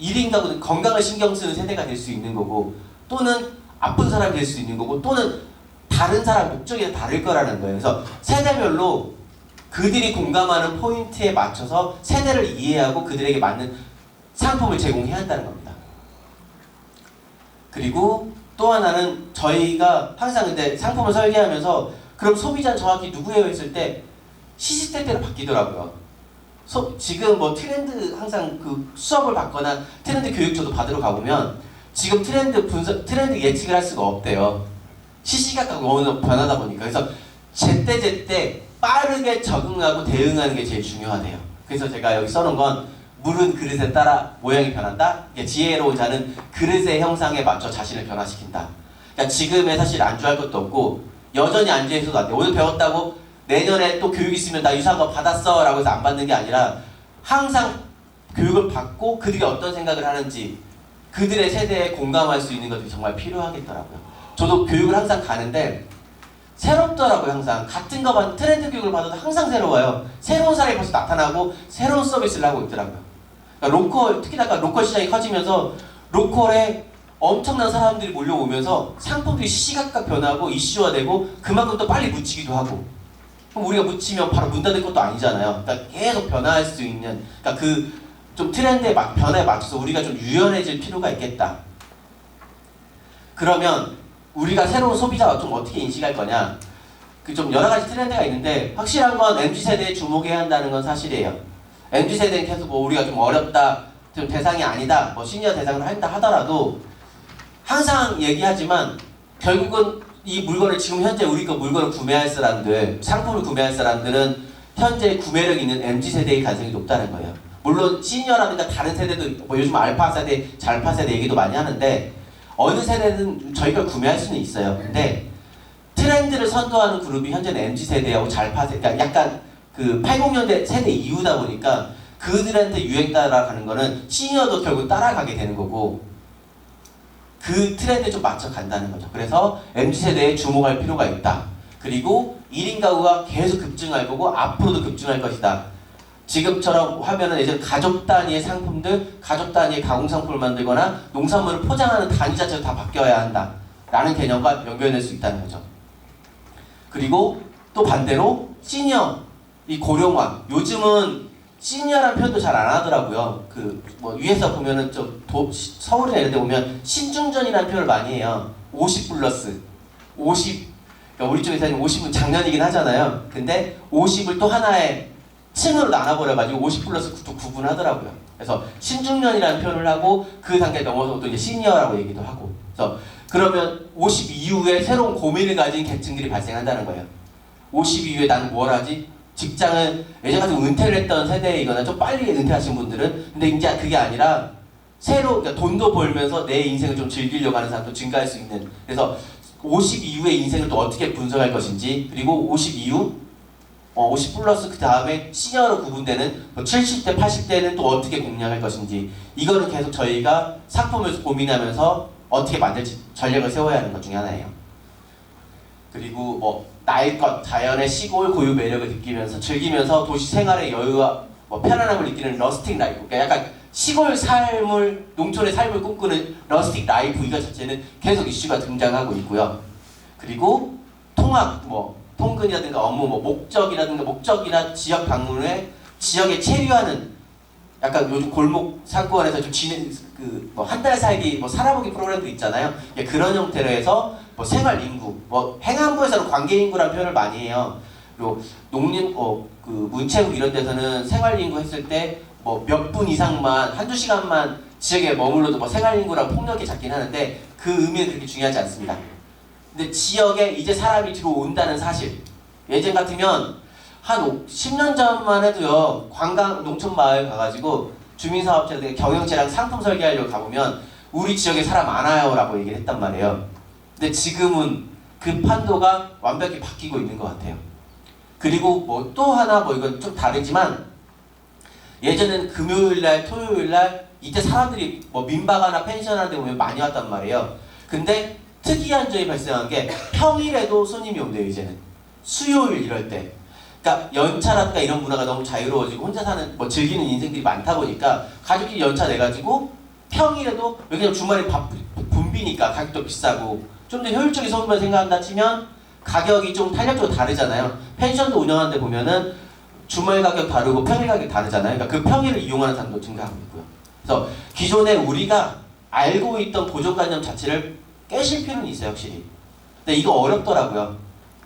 1인 가구 건강을 신경 쓰는 세대가 될 수 있는 거고 또는 아픈 사람이 될 수 있는 거고 또는 다른 사람 목적이 다를 거라는 거예요. 그래서 세대별로 그들이 공감하는 포인트에 맞춰서 세대를 이해하고 그들에게 맞는 상품을 제공해야 한다는 겁니다. 그리고 또 하나는 저희가 항상 근데 상품을 설계하면서 그럼 소비자는 정확히 누구예요 했을 때 시시때때로 바뀌더라고요. 지금 뭐 트렌드 항상 그 수업을 받거나 트렌드 교육저도 받으러 가보면 지금 트렌드 예측을 할 수가 없대요. 시시각각 너무 변하다 보니까. 그래서 제때 빠르게 적응하고 대응하는 게 제일 중요하대요. 그래서 제가 여기 써놓은 건 물은 그릇에 따라 모양이 변한다. 지혜로운 자는 그릇의 형상에 맞춰 자신을 변화시킨다. 그러니까 지금에 사실 안주할 것도 없고 여전히 안주해서도 안 돼. 오늘 배웠다고 내년에 또 교육 있으면 나 유사한 받았어 라고 해서 안 받는 게 아니라 항상 교육을 받고 그들이 어떤 생각을 하는지 그들의 세대에 공감할 수 있는 것들이 정말 필요하겠더라고요. 저도 교육을 항상 가는데 새롭더라고요. 항상 같은 거만 트렌드 교육을 받아도 항상 새로워요. 새로운 사람이 벌써 나타나고 새로운 서비스를 하고 있더라고요. 그러니까 특히나 로컬 시장이 커지면서 로컬에 엄청난 사람들이 몰려오면서 상품들이 시시각각 변하고 이슈화되고 그만큼 또 빨리 묻히기도 하고 그럼 우리가 묻히면 바로 문 닫을 것도 아니잖아요. 그러니까 계속 변화할 수 있는 그러니까 그 좀 트렌드의 변화에 맞춰서 우리가 좀 유연해질 필요가 있겠다. 그러면 우리가 새로운 소비자가 좀 어떻게 인식할 거냐? 그 좀 여러 가지 트렌드가 있는데 확실한 건 MZ세대에 주목해야 한다는 건 사실이에요. MZ세대는 계속 뭐 우리가 좀 어렵다, 좀 대상이 아니다, 뭐 시니어 대상으로 한다 하더라도 항상 얘기하지만 결국은 이 물건을 지금 현재 우리가 물건을 구매할 사람들, 상품을 구매할 사람들은 현재 구매력 있는 MZ세대의 가능성이 높다는 거예요. 물론 시니어라든가 다른 세대도 뭐 요즘 알파 세대, 잘파 세대 얘기도 많이 하는데 어느 세대는 저희가 구매할 수는 있어요. 근데 트렌드를 선도하는 그룹이 현재는 MZ세대하고 잘파 세대, 그러니까 약간 그 80년대 세대 이후다 보니까 그들한테 유행 따라가는 거는 시니어도 결국 따라가게 되는 거고 그 트렌드에 좀 맞춰 간다는 거죠. 그래서 MZ세대에 주목할 필요가 있다. 그리고 1인 가구가 계속 급증할 거고 앞으로도 급증할 것이다. 지금처럼 하면은 예전 가족 단위의 상품들, 가족 단위의 가공 상품을 만들거나 농산물을 포장하는 단위 자체가 다 바뀌어야 한다. 라는 개념과 연결될 수 있다는 거죠. 그리고 또 반대로 시니어, 이 고령화. 요즘은 시니어라는 표현도 잘 안 하더라고요. 그 뭐 위에서 보면은 서울이나 이런 데 보면 신중전이라는 표현을 많이 해요. 50 플러스. 50. 그러니까 우리 쪽에서는 50은 작년이긴 하잖아요. 근데 50을 또 하나의 층으로 나눠버려가지고 50 플러스 또 구분하더라고요. 그래서 신중년이라는 표현을 하고 그 단계 넘어서 또 이제 시니어라고 얘기도 하고. 그래서 그러면 50 이후에 새로운 고민을 가진 계층들이 발생한다는 거예요. 50 이후에 나는 뭘 하지? 직장을 예전 같은 은퇴를 했던 세대이거나 좀 빨리 은퇴하신 분들은 근데 이제 그게 아니라 새로 그러니까 돈도 벌면서 내 인생을 좀 즐기려고 하는 사람도 증가할 수 있는 그래서 50 이후의 인생을 또 어떻게 분석할 것인지 그리고 50 이후 50 플러스 그 다음에 시니어로 구분되는 70대, 80대는 또 어떻게 공략할 것인지 이거는 계속 저희가 상품을 고민하면서 어떻게 만들지 전략을 세워야 하는 것 중에 하나예요. 그리고 나의 것, 자연의 시골 고유 매력을 느끼면서 즐기면서 도시 생활의 여유와 뭐 편안함을 느끼는 러스틱 라이프, 그러니까 약간 시골 삶을 농촌의 삶을 꿈꾸는 러스틱 라이프 이거 자체는 계속 이슈가 등장하고 있고요. 그리고 통학, 뭐 통근이라든가 업무, 뭐 목적이나 지역 방문에 지역에 체류하는 약간 요즘 골목 상권에서 좀 지는 그뭐 한 달 살기 뭐 살아보기 프로그램도 있잖아요. 예, 그런 형태로 해서 뭐 생활 인구, 뭐 행안부에서는 관계 인구라는 표현을 많이 해요. 그리고 농림, 그 문체국 이런 데서는 생활 인구 했을 때 뭐 몇 분 이상만 한두 시간만 지역에 머물러도 뭐 생활 인구라고 폭넓게 잡긴 하는데 그 의미는 그렇게 중요하지 않습니다. 근데 지역에 이제 사람이 들어온다는 사실. 예전 같으면 한 10년 전만 해도요, 관광 농촌 마을 가가지고 주민사업자들 경영체랑 상품 설계하려고 가보면 우리 지역에 사람 많아요 라고 얘기를 했단 말이에요. 근데 지금은 그 판도가 완벽히 바뀌고 있는 것 같아요. 그리고 뭐 또 하나 뭐 이건 좀 다르지만 예전에는 금요일날, 토요일날 이때 사람들이 뭐 민박하나 펜션하는 데 보면 많이 왔단 말이에요. 근데 특이한 점이 발생한 게 평일에도 손님이 온대요, 이제는. 수요일 이럴 때. 그러니까 연차라든가 이런 문화가 너무 자유로워지고 혼자 사는 뭐 즐기는 인생들이 많다 보니까 가족끼리 연차 내가지고 평일에도 왜냐면 주말에 붐비니까 가격도 비싸고 좀 더 효율적인 소비만 생각한다 치면 가격이 좀 탄력적으로 다르잖아요. 펜션도 운영하는 데 보면은 주말 가격 다르고 평일 가격 다르잖아요. 그러니까 그 평일을 이용하는 사람도 증가하고 있고요. 그래서 기존에 우리가 알고 있던 고정관념 자체를 깨실 필요는 있어요, 확실히. 근데 이거 어렵더라고요.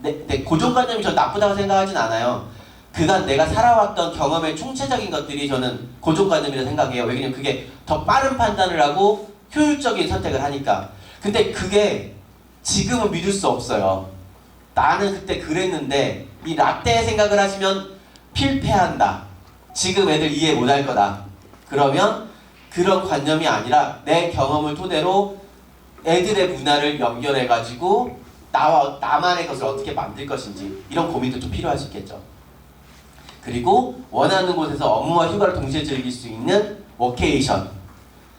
내 고정관념이 저 나쁘다고 생각하진 않아요. 그간 내가 살아왔던 경험의 총체적인 것들이 저는 고정관념이라고 생각해요. 왜냐면 그게 더 빠른 판단을 하고 효율적인 선택을 하니까. 근데 그게 지금은 믿을 수 없어요. 나는 그때 그랬는데 이 라떼 생각을 하시면 필패한다. 지금 애들 이해 못할 거다. 그러면 그런 관념이 아니라 내 경험을 토대로 애들의 문화를 연결해가지고 나만의 것을 어떻게 만들 것인지 이런 고민도 좀 필요할 수 있겠죠. 그리고 원하는 곳에서 업무와 휴가를 동시에 즐길 수 있는 워케이션.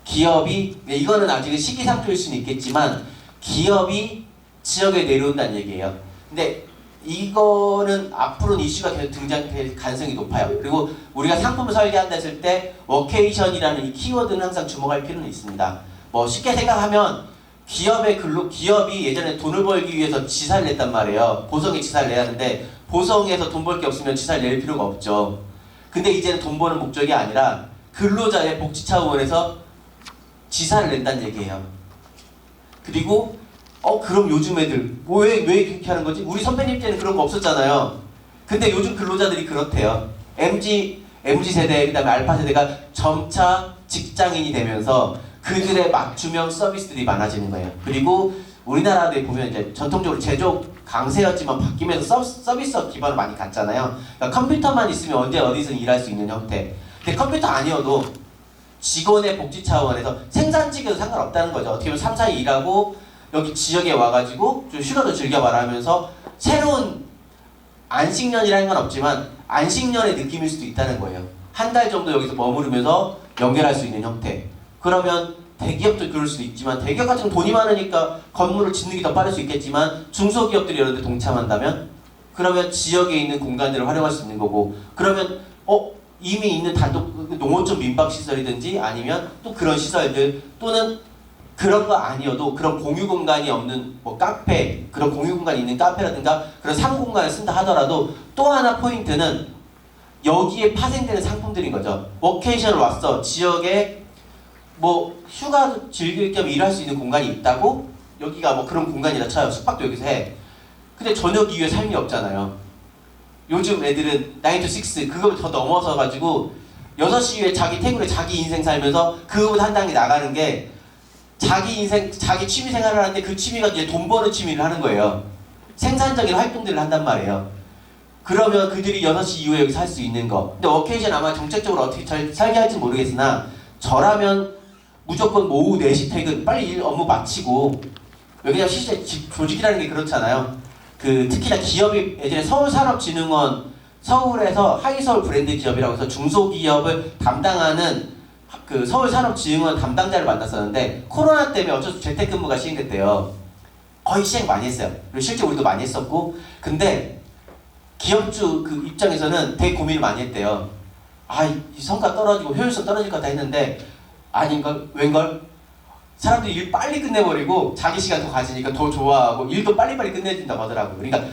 기업이, 이거는 아직은 시기상조일 수는 있겠지만 기업이 지역에 내려온다는 얘기예요. 근데 이거는 앞으로는 이슈가 계속 등장될 가능성이 높아요. 그리고 우리가 상품을 설계한다 했을 때 워케이션이라는 이 키워드는 항상 주목할 필요는 있습니다. 뭐 쉽게 생각하면 기업이 예전에 돈을 벌기 위해서 지사를 냈단 말이에요. 보성에 지사를 내야 하는데 보성에서 돈 벌 게 없으면 지사를 낼 필요가 없죠. 근데 이제는 돈 버는 목적이 아니라 근로자의 복지 차원에서 지사를 낸다는 얘기예요. 그리고 그럼 요즘 애들 왜 그렇게 하는 거지? 우리 선배님 때는 그런 거 없었잖아요. 근데 요즘 근로자들이 그렇대요. MZ세대 그다음에 알파 세대가 점차 직장인이 되면서 그들의 맞춤형 서비스들이 많아지는 거예요. 그리고 우리나라에 보면 이제 전통적으로 제조업 강세였지만 바뀌면서 서비스 기반을 많이 갔잖아요. 그러니까 컴퓨터만 있으면 언제 어디서 일할 수 있는 형태. 근데 컴퓨터 아니어도 직원의 복지 차원에서 생산직에도 상관없다는 거죠. 어떻게 보면 3, 4일 일하고 여기 지역에 와가지고 좀 휴가도 즐겨봐라 하면서 새로운 안식년이라는 건 없지만 안식년의 느낌일 수도 있다는 거예요. 한 달 정도 여기서 머무르면서 연결할 수 있는 형태. 그러면 대기업도 그럴 수도 있지만 대기업 같은 건 돈이 많으니까 건물을 짓는 게 더 빠를 수 있겠지만 중소기업들이 이런 데 동참한다면 그러면 지역에 있는 공간들을 활용할 수 있는 거고 그러면 이미 있는 단독 농어촌 민박시설이든지 아니면 또 그런 시설들 또는 그런 거 아니어도 그런 공유 공간이 없는 뭐 카페, 그런 공유 공간이 있는 카페라든가 그런 상호 공간을 쓴다 하더라도 또 하나 포인트는 여기에 파생되는 상품들인 거죠. 워케이션을 왔어. 지역에 뭐 휴가 즐길 겸 일할 수 있는 공간이 있다고? 여기가 뭐 그런 공간이라 쳐요. 숙박도 여기서 해. 근데 저녁 이후에 삶이 없잖아요. 요즘 애들은 9 to 6 그걸 더 넘어서 가지고 6시 이후에 자기 태굴에 자기 인생 살면서 그거보다 한 단계 나가는 게 자기 인생, 자기 취미 생활을 하는데 그 취미가 이제 돈 버는 취미를 하는 거예요. 생산적인 활동들을 한단 말이에요. 그러면 그들이 6시 이후에 여기서 할 수 있는 거. 근데 워케이션 아마 정책적으로 어떻게 설계할지 모르겠으나 저라면 무조건 오후 4시 퇴근, 빨리 일 업무 마치고 왜냐면 실제 조직이라는 게 그렇잖아요. 특히나 기업이 예전에 서울산업진흥원 서울에서 하이서울 브랜드 기업이라고 해서 중소기업을 담당하는 서울산업진흥원 담당자를 만났었는데 코로나 때문에 어쩔 수 없이 재택근무가 시행됐대요. 거의 시행 많이 했어요. 그리고 실제 우리도 많이 했었고 근데 기업주 그 입장에서는 되게 고민을 많이 했대요. 이 성과 떨어지고 효율성 떨어질 거다 했는데 아닌걸? 웬걸? 사람들이 일 빨리 끝내버리고 자기 시간 더 가지니까 더 좋아하고 일도 빨리빨리 끝내준다고 하더라고요. 그러니까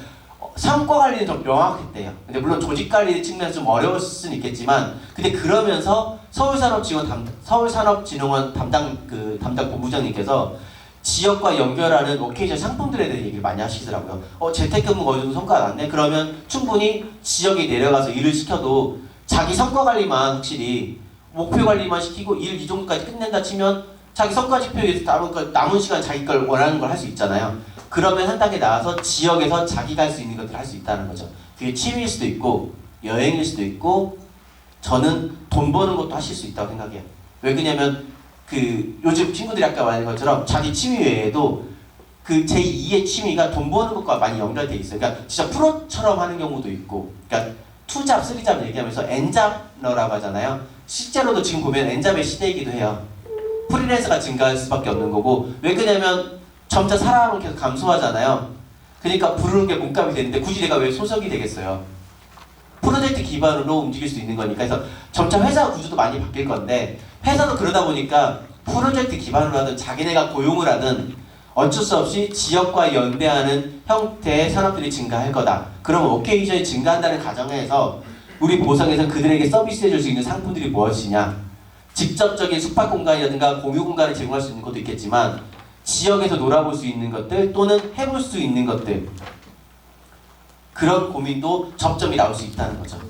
성과 관리는 좀 명확했대요. 근데 물론 조직 관리 측면에서 좀 어려웠을 수는 있겠지만, 근데 그러면서 서울산업진흥원 담당 본부장님께서 지역과 연결하는 오케이션 상품들에 대해 얘기를 많이 하시더라고요. 재택근무가 어느 정도 성과가 났네? 그러면 충분히 지역에 내려가서 일을 시켜도 자기 성과 관리만 확실히 목표 관리만 시키고 일 이 정도까지 끝낸다 치면 자기 성과 지표에 의해서 남은 시간 자기 걸 원하는 걸 할 수 있잖아요. 그러면 한 단계 나아서 지역에서 자기가 할 수 있는 것들을 할 수 있다는 거죠. 그게 취미일 수도 있고 여행일 수도 있고 저는 돈 버는 것도 하실 수 있다고 생각해요. 왜 그러냐면 요즘 친구들이 아까 말한 것처럼 자기 취미 외에도 제2의 취미가 돈 버는 것과 많이 연결돼 있어요. 그러니까 진짜 프로처럼 하는 경우도 있고, 그러니까 2잡, 3잡 얘기하면서 N잡러라고 하잖아요. 실제로도 지금 보면 N잡의 시대이기도 해요. 프리랜서가 증가할 수밖에 없는 거고, 왜 그러냐면 점차 사람은 계속 감소하잖아요. 그러니까 부르는 게 몸값이 되는데 굳이 내가 왜 소속이 되겠어요. 프로젝트 기반으로 움직일 수 있는 거니까. 그래서 점차 회사 구조도 많이 바뀔 건데, 회사도 그러다 보니까 프로젝트 기반으로 하든 자기네가 고용을 하든 어쩔 수 없이 지역과 연대하는 형태의 산업들이 증가할 거다. 그러면 오케이션이 증가한다는 가정에서 우리 보상에서 그들에게 서비스해 줄 수 있는 상품들이 무엇이냐. 직접적인 숙박 공간이라든가 공유 공간을 제공할 수 있는 것도 있겠지만 지역에서 놀아볼 수 있는 것들 또는 해볼 수 있는 것들, 그런 고민도 접점이 나올 수 있다는 거죠.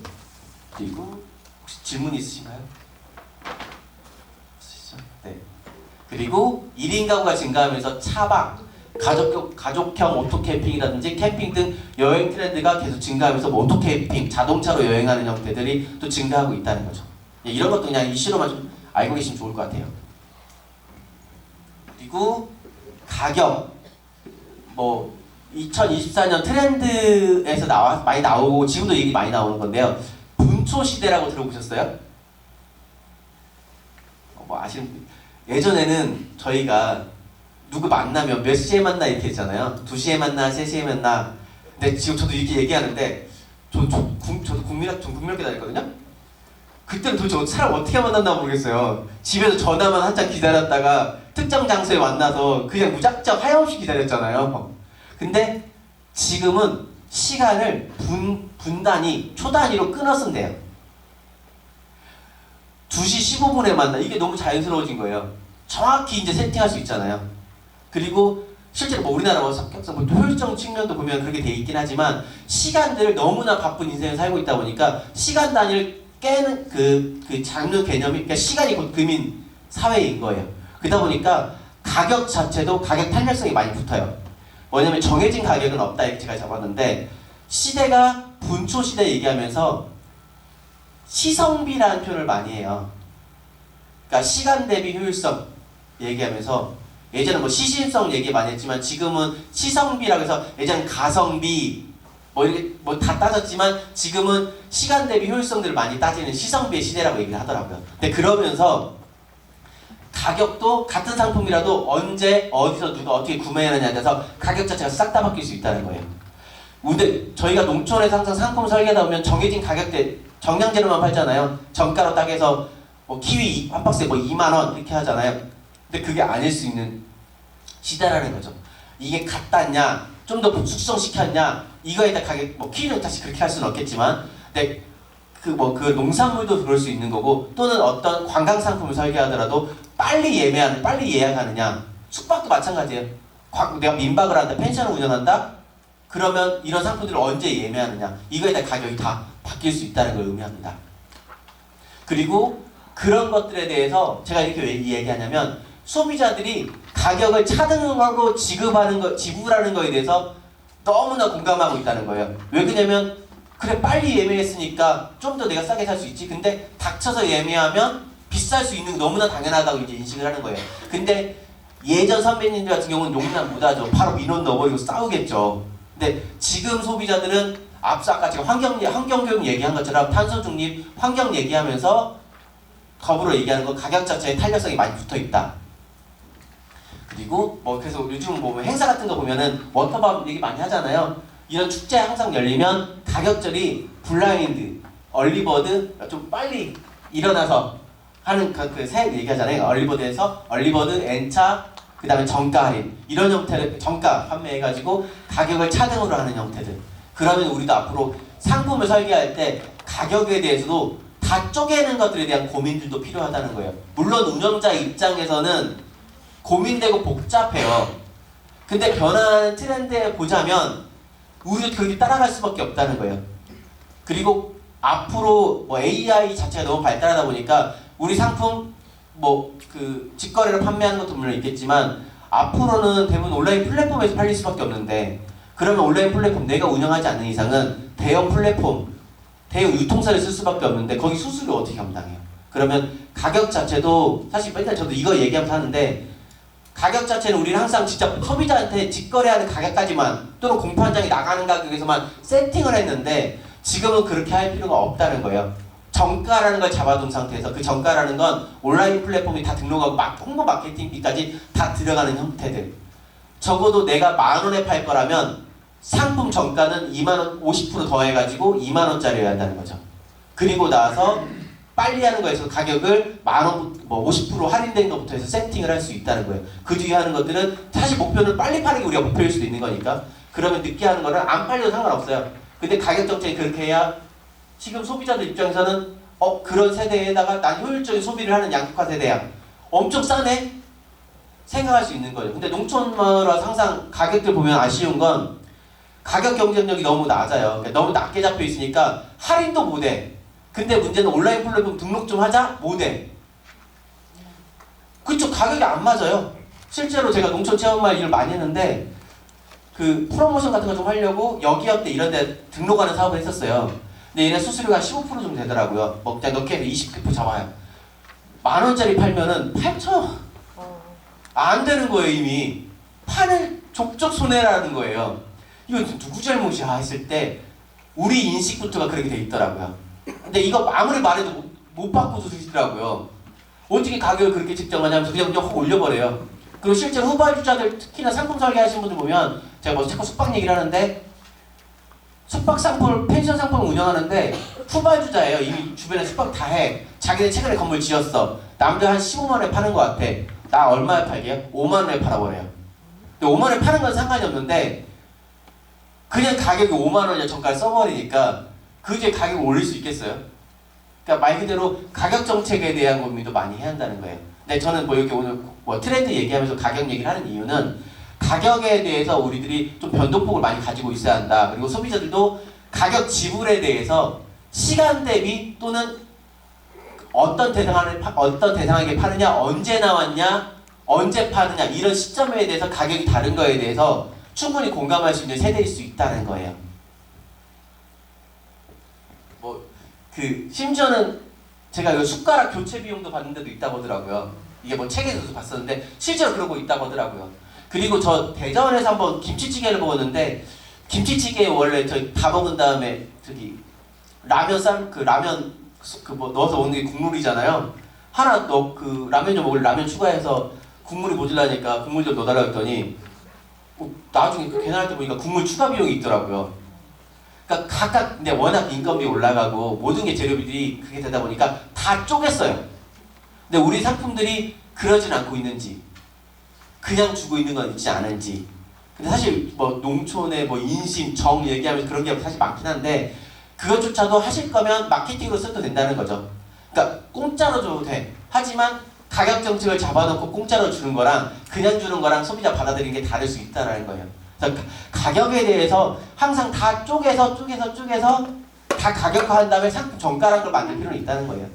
그리고 혹시 질문 있으신가요? 없으시죠? 네. 그리고 1인 가구가 증가하면서 차박, 가족형 오토캠핑이라든지 캠핑 등 여행 트렌드가 계속 증가하면서 오토캠핑, 자동차로 여행하는 형태들이 또 증가하고 있다는 거죠. 이런 것도 그냥 이슈로만 좀 알고 계시면 좋을 것 같아요. 그리고 가격, 2024년 트렌드에서 많이 나오고 지금도 얘기 많이 나오는 건데요. 분초 시대라고 들어보셨어요? 아시는 분? 예전에는 저희가 누구 만나면 몇 시에 만나 이렇게 했잖아요. 2시에 만나, 3시에 만나. 근데 지금 저도 이렇게 얘기하는데 저도 국민학교 다녔거든요. 그때는 도대체 사람 어떻게 만났나 모르겠어요. 집에서 전화만 한참 기다렸다가 특정 장소에 만나서 그냥 무작정 하염없이 기다렸잖아요. 근데 지금은 시간을 분단위, 초단위로 끊었으면 돼요. 2시 15분에 만나. 이게 너무 자연스러워진 거예요. 정확히 이제 세팅할 수 있잖아요. 그리고 실제로 우리나라 성격상 효율적 측면도 보면 그렇게 돼 있긴 하지만 시간들을 너무나 바쁜 인생을 살고 있다 보니까 시간 단위를 깨는 그 장르 개념이, 그러니까 시간이 곧 금인 사회인 거예요. 그러다 보니까 가격 자체도 가격 탄력성이 많이 붙어요. 뭐냐면 정해진 가격은 없다 이렇게 제가 잡았는데, 시대가 분초 시대 얘기하면서 시성비라는 표현을 많이 해요. 그러니까 시간 대비 효율성 얘기하면서, 예전에 시신성 얘기 많이 했지만 지금은 시성비라고 해서, 예전엔 가성비 이렇게 다 따졌지만 지금은 시간 대비 효율성들을 많이 따지는 시성비의 시대라고 얘기를 하더라고요. 근데 그러면서 가격도 같은 상품이라도 언제 어디서 누가 어떻게 구매하느냐에 따라서 가격 자체가 싹 다 바뀔 수 있다는 거예요. 근데 저희가 농촌에서 항상 상품 설계하다 보면 정해진 가격대, 정량재료만 팔잖아요. 정가로 딱 해서 키위 한 박스에 2만원 이렇게 하잖아요. 근데 그게 아닐 수 있는 시대라는 거죠. 이게 같았냐, 좀 더 숙성시켰냐, 이거에 따라 가격, 키위는 다시 그렇게 할 수는 없겠지만, 근데 그 농산물도 그럴 수 있는 거고, 또는 어떤 관광 상품을 설계하더라도 빨리 예약하느냐, 숙박도 마찬가지예요. 내가 민박을 한다, 펜션을 운영한다, 그러면 이런 상품들을 언제 예매하느냐, 이거에 따라 가격이 다 바뀔 수 있다는 걸 의미합니다. 그리고 그런 것들에 대해서 제가 이렇게 왜 얘기하냐면, 소비자들이 가격을 차등하고 지불하는 거에 대해서 너무나 공감하고 있다는 거예요. 왜 그러냐면, 그래 빨리 예매했으니까 좀 더 내가 싸게 살 수 있지. 근데 닥쳐서 예매하면 비쌀 수 있는 거 너무나 당연하다고 이제 인식을 하는 거예요. 근데 예전 선배님들 같은 경우는 용납 못하죠. 바로 민원 넣어버리고 싸우겠죠. 근데 지금 소비자들은 앞서 아까 제가 환경교육 얘기한 것처럼 탄소 중립, 환경 얘기하면서 더불어 얘기하는 거, 가격 자체에 탄력성이 많이 붙어있다. 그리고 그래서 요즘 행사 같은 거 보면은 워터밤 얘기 많이 하잖아요. 이런 축제 항상 열리면 가격절이 블라인드, 얼리버드 좀 빨리 일어나서 하는 그새 얘기하잖아요. 얼리버드에서 얼리버드, N차, 그 다음에 정가 할인 이런 형태를 정가 판매해가지고 가격을 차등으로 하는 형태들. 그러면 우리도 앞으로 상품을 설계할 때 가격에 대해서도 다 쪼개는 것들에 대한 고민들도 필요하다는 거예요. 물론 운영자 입장에서는 고민되고 복잡해요. 근데 변화하는 트렌드에 보자면 우리도 그렇게 따라갈 수밖에 없다는 거예요. 그리고 앞으로 뭐 AI 자체가 너무 발달하다 보니까 우리 상품 뭐 그 직거래로 판매하는 것도 물론 있겠지만 앞으로는 대부분 온라인 플랫폼에서 팔릴 수밖에 없는데 그러면 온라인 플랫폼 내가 운영하지 않는 이상은 대형 플랫폼, 대형 유통사를 쓸 수밖에 없는데 거기 수수료 어떻게 감당해요? 그러면 가격 자체도 사실 맨날 저도 이거 얘기하면서 하는데 가격 자체는 우리는 항상 진짜 소비자한테 직거래하는 가격까지만 또는 공판장에 나가는 가격에서만 세팅을 했는데 지금은 그렇게 할 필요가 없다는 거예요. 정가라는 걸 잡아둔 상태에서 그 정가라는 건 온라인 플랫폼이 다 등록하고 홍보 마케팅비까지 다 들어가는 형태들. 적어도 내가 10,000원에 팔 거라면 상품 정가는 20,000원 50% 더해가지고 20,000원짜리여야 한다는 거죠. 그리고 나서 빨리 하는 거에서 가격을 10,000원 뭐 50% 할인된 것부터 해서 세팅을 할 수 있다는 거예요. 그 뒤에 하는 것들은 사실 목표는 빨리 파는 게 우리가 목표일 수도 있는 거니까 그러면 늦게 하는 거는 안 팔려도 상관없어요. 근데 가격 정책이 그렇게 해야 지금 소비자들 입장에서는 그런 세대에다가 난 효율적인 소비를 하는 양극화 세대야. 엄청 싸네? 생각할 수 있는 거예요. 근데 농촌마을화 항상 가격들 보면 아쉬운 건 가격 경쟁력이 너무 낮아요. 그러니까 너무 낮게 잡혀 있으니까 할인도 못해. 근데 문제는 온라인 플랫폼 등록 좀 하자? 못해. 그쪽 가격이 안 맞아요. 실제로 제가 농촌 체험마을 일을 많이 했는데 그 프로모션 같은 거 좀 하려고 여기업대 이런 데 등록하는 사업을 했었어요. 근데 얘네 수수료가 15% 정도 되더라고요. 뭐 그냥 넣게 해서 20% 잡아요. 10,000원짜리 팔면은 8,000원. 안 되는 거예요 이미. 파는 족족 손해라는 거예요. 이거 누구 잘못이야 했을 때 우리 인식부터가 그렇게 돼 있더라고요. 근데 이거 아무리 말해도 못 바꿔서 주시더라고요. 어떻게 가격을 그렇게 측정하냐면서 그냥 확 올려버려요. 그리고 실제로 후발주자들 특히나 상품 설계하시는 분들 보면 제가 뭐 자꾸 숙박 얘기를 하는데 숙박 상품, 펜션 상품을 운영하는데 후발주자예요. 이미 주변에 숙박 다 해. 자기네 최근에 건물 지었어. 남들 한 15만원에 파는 것 같아. 나 얼마에 팔게요? 5만원에 팔아버려요. 근데 5만원에 파는 건 상관이 없는데 그냥 가격이 5만원이야 정가를 써버리니까 그 뒤에 가격을 올릴 수 있겠어요? 그러니까 말 그대로 가격 정책에 대한 고민도 많이 해야 한다는 거예요. 근데 저는 뭐 이렇게 오늘 뭐 트렌드 얘기하면서 가격 얘기를 하는 이유는 가격에 대해서 우리들이 좀 변동폭을 많이 가지고 있어야 한다. 그리고 소비자들도 가격 지불에 대해서 시간 대비 또는 어떤 대상에게 파느냐, 언제 나왔냐, 언제 파느냐 이런 시점에 대해서 가격이 다른 거에 대해서 충분히 공감할 수 있는 세대일 수 있다는 거예요. 뭐 그 심지어는 제가 이 숟가락 교체 비용도 받는 데도 있다고 하더라고요. 이게 뭐 책에서도 봤었는데 실제로 그러고 있다고 하더라고요. 그리고 저 대전에서 한번 김치찌개를 먹었는데 김치찌개 원래 저희 다 먹은 다음에 저기 라면 라면 뭐 넣어서 먹는 게 국물이잖아요. 하나 그 라면 좀 먹을 라면 추가해서 국물이 모자라니까 국물 좀 넣어달라 했더니 나중에 계산할 때 보니까 국물 추가 비용이 있더라고요. 그러니까 각각 근데 워낙 인건비 올라가고 모든 게 재료비들이 그게 되다 보니까 다 쪼갰어요. 근데 우리 상품들이 그러진 않고 있는지 그냥 주고 있는 건 있지 않은지. 근데 사실 뭐 농촌의 뭐 인심, 정 얘기하면서 그런 게 사실 많긴 한데 그것조차도 하실 거면 마케팅으로 써도 된다는 거죠. 그러니까 공짜로 줘도 돼. 하지만 가격 정책을 잡아놓고 공짜로 주는 거랑 그냥 주는 거랑 소비자 받아들이는 게 다를 수 있다는 거예요. 그래서 가격에 대해서 항상 다 쪼개서 다 가격화한 다음에 상품 정가라는 걸 만들 필요는 있다는 거예요.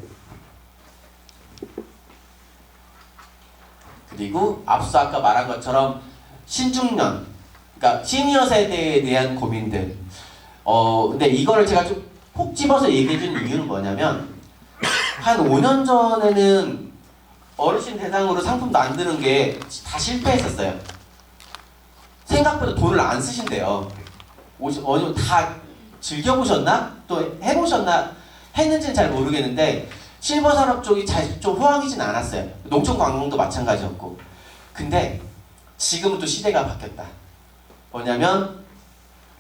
그리고 앞서 아까 말한 것처럼 신중년, 그러니까 시니어 세대에 대한 고민들. 근데 이거를 제가 좀 콕 집어서 얘기해 주는 이유는 뭐냐면 한 5년 전에는 어르신 대상으로 상품 만드는 게 다 실패했었어요. 생각보다 돈을 안 쓰신대요. 다 즐겨보셨나? 또 해보셨나? 했는지는 잘 모르겠는데 실버 산업 쪽이 좀 호황이진 않았어요. 농촌 관광도 마찬가지였고. 근데 지금은 또 시대가 바뀌었다. 뭐냐면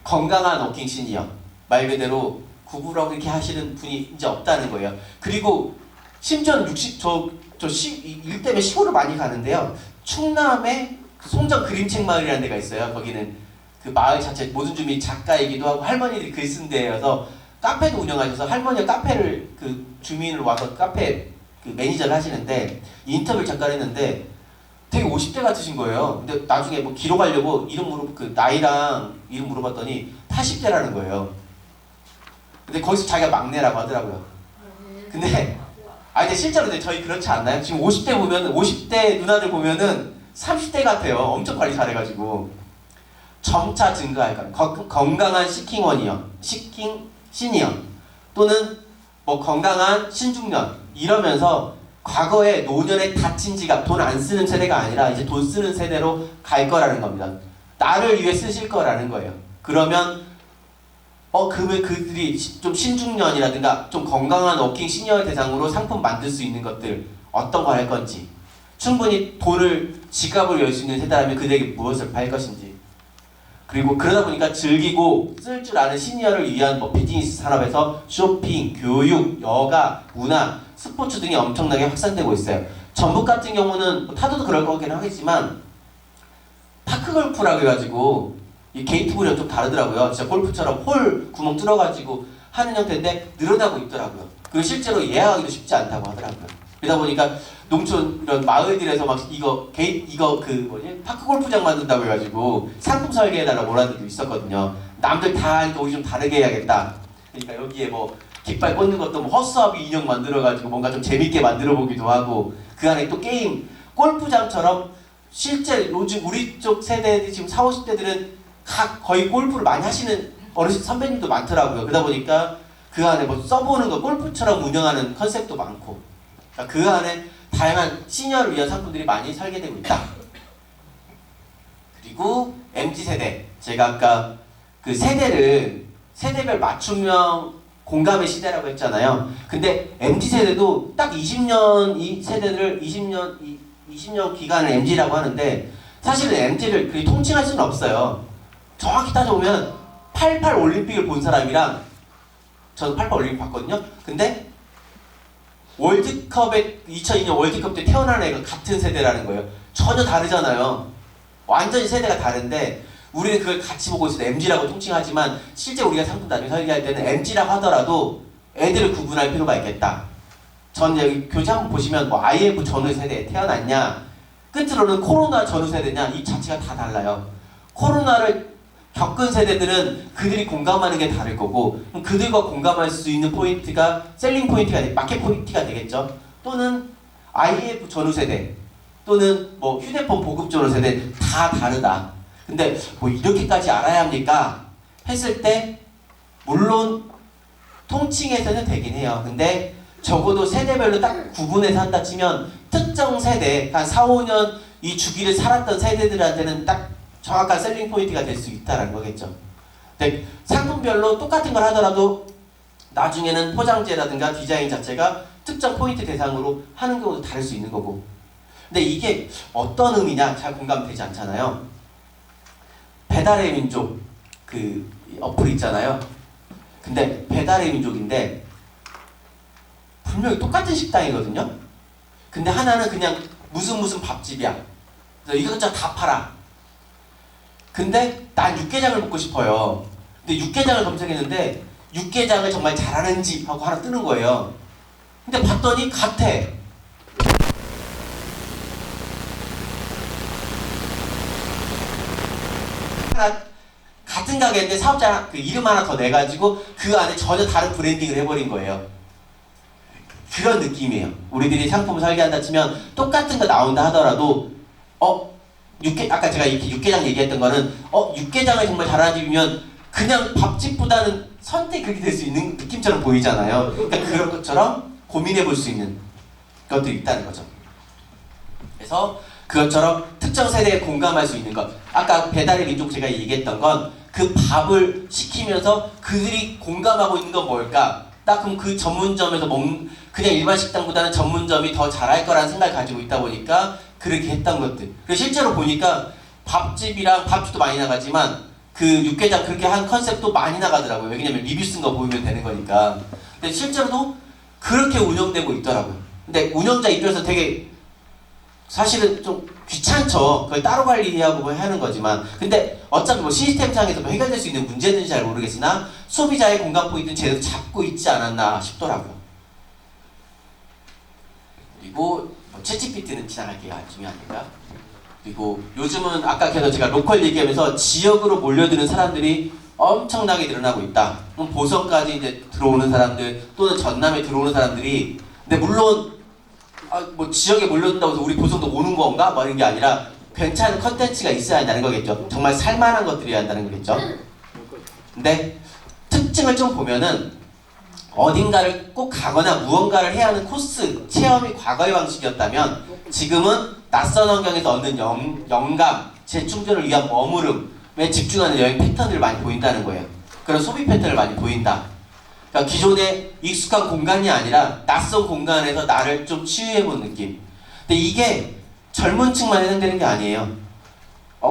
건강한 워킹 시니어. 말 그대로 구부라고 이렇게 하시는 분이 이제 없다는 거예요. 그리고 심지어는 일 때문에 시골을 많이 가는데요. 충남에 송정 그림책 마을이라는 데가 있어요. 거기는 그 마을 자체 모든 주민이 작가이기도 하고 할머니들이 글 쓴 데여서 카페도 운영하셔서 할머니가 카페를 그 주민을 와서 카페 그 매니저를 하시는데 인터뷰를 잠깐 했는데 되게 50대 같으신 거예요. 근데 나중에 뭐 기록하려고 나이랑 이름 물어봤더니 80대라는 거예요. 근데 거기서 자기가 막내라고 하더라고요. 근데 근데 실제로 근데 저희 그렇지 않나요? 지금 50대 누나들 보면은 30대 같아요. 엄청 관리 잘해가지고 점차 증가할 건강한 시니어 또는 뭐 건강한 신중년 이러면서 과거에 노년에 다친 지갑 돈 안 쓰는 세대가 아니라 이제 돈 쓰는 세대로 갈 거라는 겁니다. 나를 위해 쓰실 거라는 거예요. 그러면 그들이 좀 신중년이라든가 좀 건강한 워킹 시니어 대상으로 상품 만들 수 있는 것들 어떤 거 할 건지 충분히 지갑을 열 수 있는 세대라면 그들에게 무엇을 팔 것인지 그리고 그러다 보니까 즐기고 쓸 줄 아는 시니어를 위한 뭐 비즈니스 산업에서 쇼핑, 교육, 여가, 문화, 스포츠 등이 엄청나게 확산되고 있어요. 전북 같은 경우는 뭐 타도도 그럴 거긴 하겠지만 파크골프라고 해가지고 이 게이트볼이랑 좀 다르더라고요. 진짜 골프처럼 홀 구멍 뚫어가지고 하는 형태인데 늘어나고 있더라고요. 그리고 실제로 예약하기도 쉽지 않다고 하더라고요. 그러다 보니까 농촌 이런 마을들에서 막 파크 골프장 만든다고 해가지고 상품 설계해달라고 오라는 데도 있었거든요. 남들 다 하니까 우리 좀 다르게 해야겠다. 그러니까 여기에 뭐 깃발 꽂는 것도 뭐 허수아비 인형 만들어가지고 뭔가 좀 재밌게 만들어 보기도 하고 그 안에 또 게임 골프장처럼 실제 요즘 우리 쪽 세대들이 지금 40, 50대들은 거의 골프를 많이 하시는 어르신 선배님도 많더라고요. 그러다 보니까 그 안에 뭐 써보는 거 골프처럼 운영하는 컨셉도 많고 그러니까 그 안에 다양한 시니어를 위한 상품들이 많이 설계되고 있다. 그리고 MZ세대 제가 아까 그 세대별 맞춤형 공감의 시대라고 했잖아요. 근데 MZ세대도 딱 20년 이 세대를 20년 기간을 MZ라고 하는데 사실은 MZ를 그렇게 통칭할 수는 없어요. 정확히 따져보면 88 올림픽을 본 사람이랑 저도 88 올림픽 봤거든요. 근데 2002년 월드컵 때 태어난 애가 같은 세대라는 거예요. 전혀 다르잖아요. 완전히 세대가 다른데 우리는 그걸 같이 보고 있어서 MZ라고 통칭하지만 실제 우리가 상품 나중에 설계할 때는 MZ라고 하더라도 애들을 구분할 필요가 있겠다. 전 여기 교재 한번 보시면 뭐 IF 전후 세대에 태어났냐 끝으로는 코로나 전후 세대냐 이 자체가 다 달라요. 코로나를 겪은 세대들은 그들이 공감하는 게 다를 거고 그럼 그들과 공감할 수 있는 포인트가 셀링 포인트가 마켓 포인트가 되겠죠. 또는 IF 전후 세대 또는 뭐 휴대폰 보급 전후 세대 다 다르다. 근데 뭐 이렇게까지 알아야 합니까? 했을 때 물론 통칭해서는 되긴 해요. 근데 적어도 세대별로 딱 구분해서 한다 치면 특정 세대 한 4, 5년 이 주기를 살았던 세대들한테는 딱 정확한 셀링 포인트가 될 수 있다는 거겠죠. 근데 상품별로 똑같은 걸 하더라도 나중에는 포장재라든가 디자인 자체가 특정 포인트 대상으로 하는 경우도 다를 수 있는 거고. 근데 이게 어떤 의미냐 잘 공감되지 않잖아요. 배달의 민족 그 어플 있잖아요. 근데 배달의 민족인데 분명히 똑같은 식당이거든요. 근데 하나는 그냥 무슨 밥집이야. 그래서 이것저것 다 팔아. 근데 난 육개장을 먹고 싶어요. 근데 육개장을 검색했는데 육개장을 정말 잘하는 집 하고 하나 뜨는 거예요. 근데 봤더니 같아. 같은 가게인데 사업자 그 이름 하나 더 내가지고 그 안에 전혀 다른 브랜딩을 해버린 거예요. 그런 느낌이에요. 우리들이 상품을 설계한다 치면 똑같은 거 나온다 하더라도 아까 제가 이렇게 육개장 얘기했던 거는 육개장을 정말 잘하는 집이면 그냥 밥집보다는 선택이 그렇게 될 수 있는 느낌처럼 보이잖아요. 그러니까 그런 것처럼 고민해 볼 수 있는 것들이 있다는 거죠. 그래서 그것처럼 특정 세대에 공감할 수 있는 것. 아까 배달의 민족 제가 얘기했던 건 그 밥을 시키면서 그들이 공감하고 있는 건 뭘까? 딱 그럼 그 전문점에서 그냥 일반 식당보다는 전문점이 더 잘할 거라는 생각을 가지고 있다 보니까 그렇게 했던 것들. 그래서 실제로 보니까 밥집도 많이 나가지만 그 육개장 그렇게 한 컨셉도 많이 나가더라고요. 왜냐면 리뷰 쓴 거 보이면 되는 거니까. 근데 실제로도 그렇게 운영되고 있더라고요. 근데 운영자 입장에서 되게 사실은 좀 귀찮죠. 그걸 따로 관리하고 뭐 하는 거지만, 근데 어차피 뭐 시스템상에서 뭐 해결될 수 있는 문제는지 잘 모르겠으나 소비자의 공감 포인트는 제대로 잡고 있지 않았나 싶더라고요. 그리고 뭐 챗GPT는 지나갈게요. 중요하니까. 그리고 요즘은 아까 계속 제가 로컬 얘기하면서 지역으로 몰려드는 사람들이 엄청나게 늘어나고 있다. 그럼 보성까지 이제 들어오는 사람들 또는 전남에 들어오는 사람들이, 근데 물론 뭐 지역에 몰려든다고 해서 우리 보성도 오는 건가? 뭐 이런 게 아니라 괜찮은 컨텐츠가 있어야 한다는 거겠죠. 정말 살만한 것들이어야 한다는 거겠죠. 근데 특징을 좀 보면은 어딘가를 꼭 가거나 무언가를 해야 하는 코스, 체험이 과거의 방식이었다면 지금은 낯선 환경에서 얻는 영감, 재충전을 위한 머무름에 집중하는 여행 패턴들을 많이 보인다는 거예요. 그런 소비 패턴을 많이 보인다. 그러니까 기존의 익숙한 공간이 아니라 낯선 공간에서 나를 좀 치유해본 느낌. 근데 이게 젊은 층만 해당되는 게 아니에요.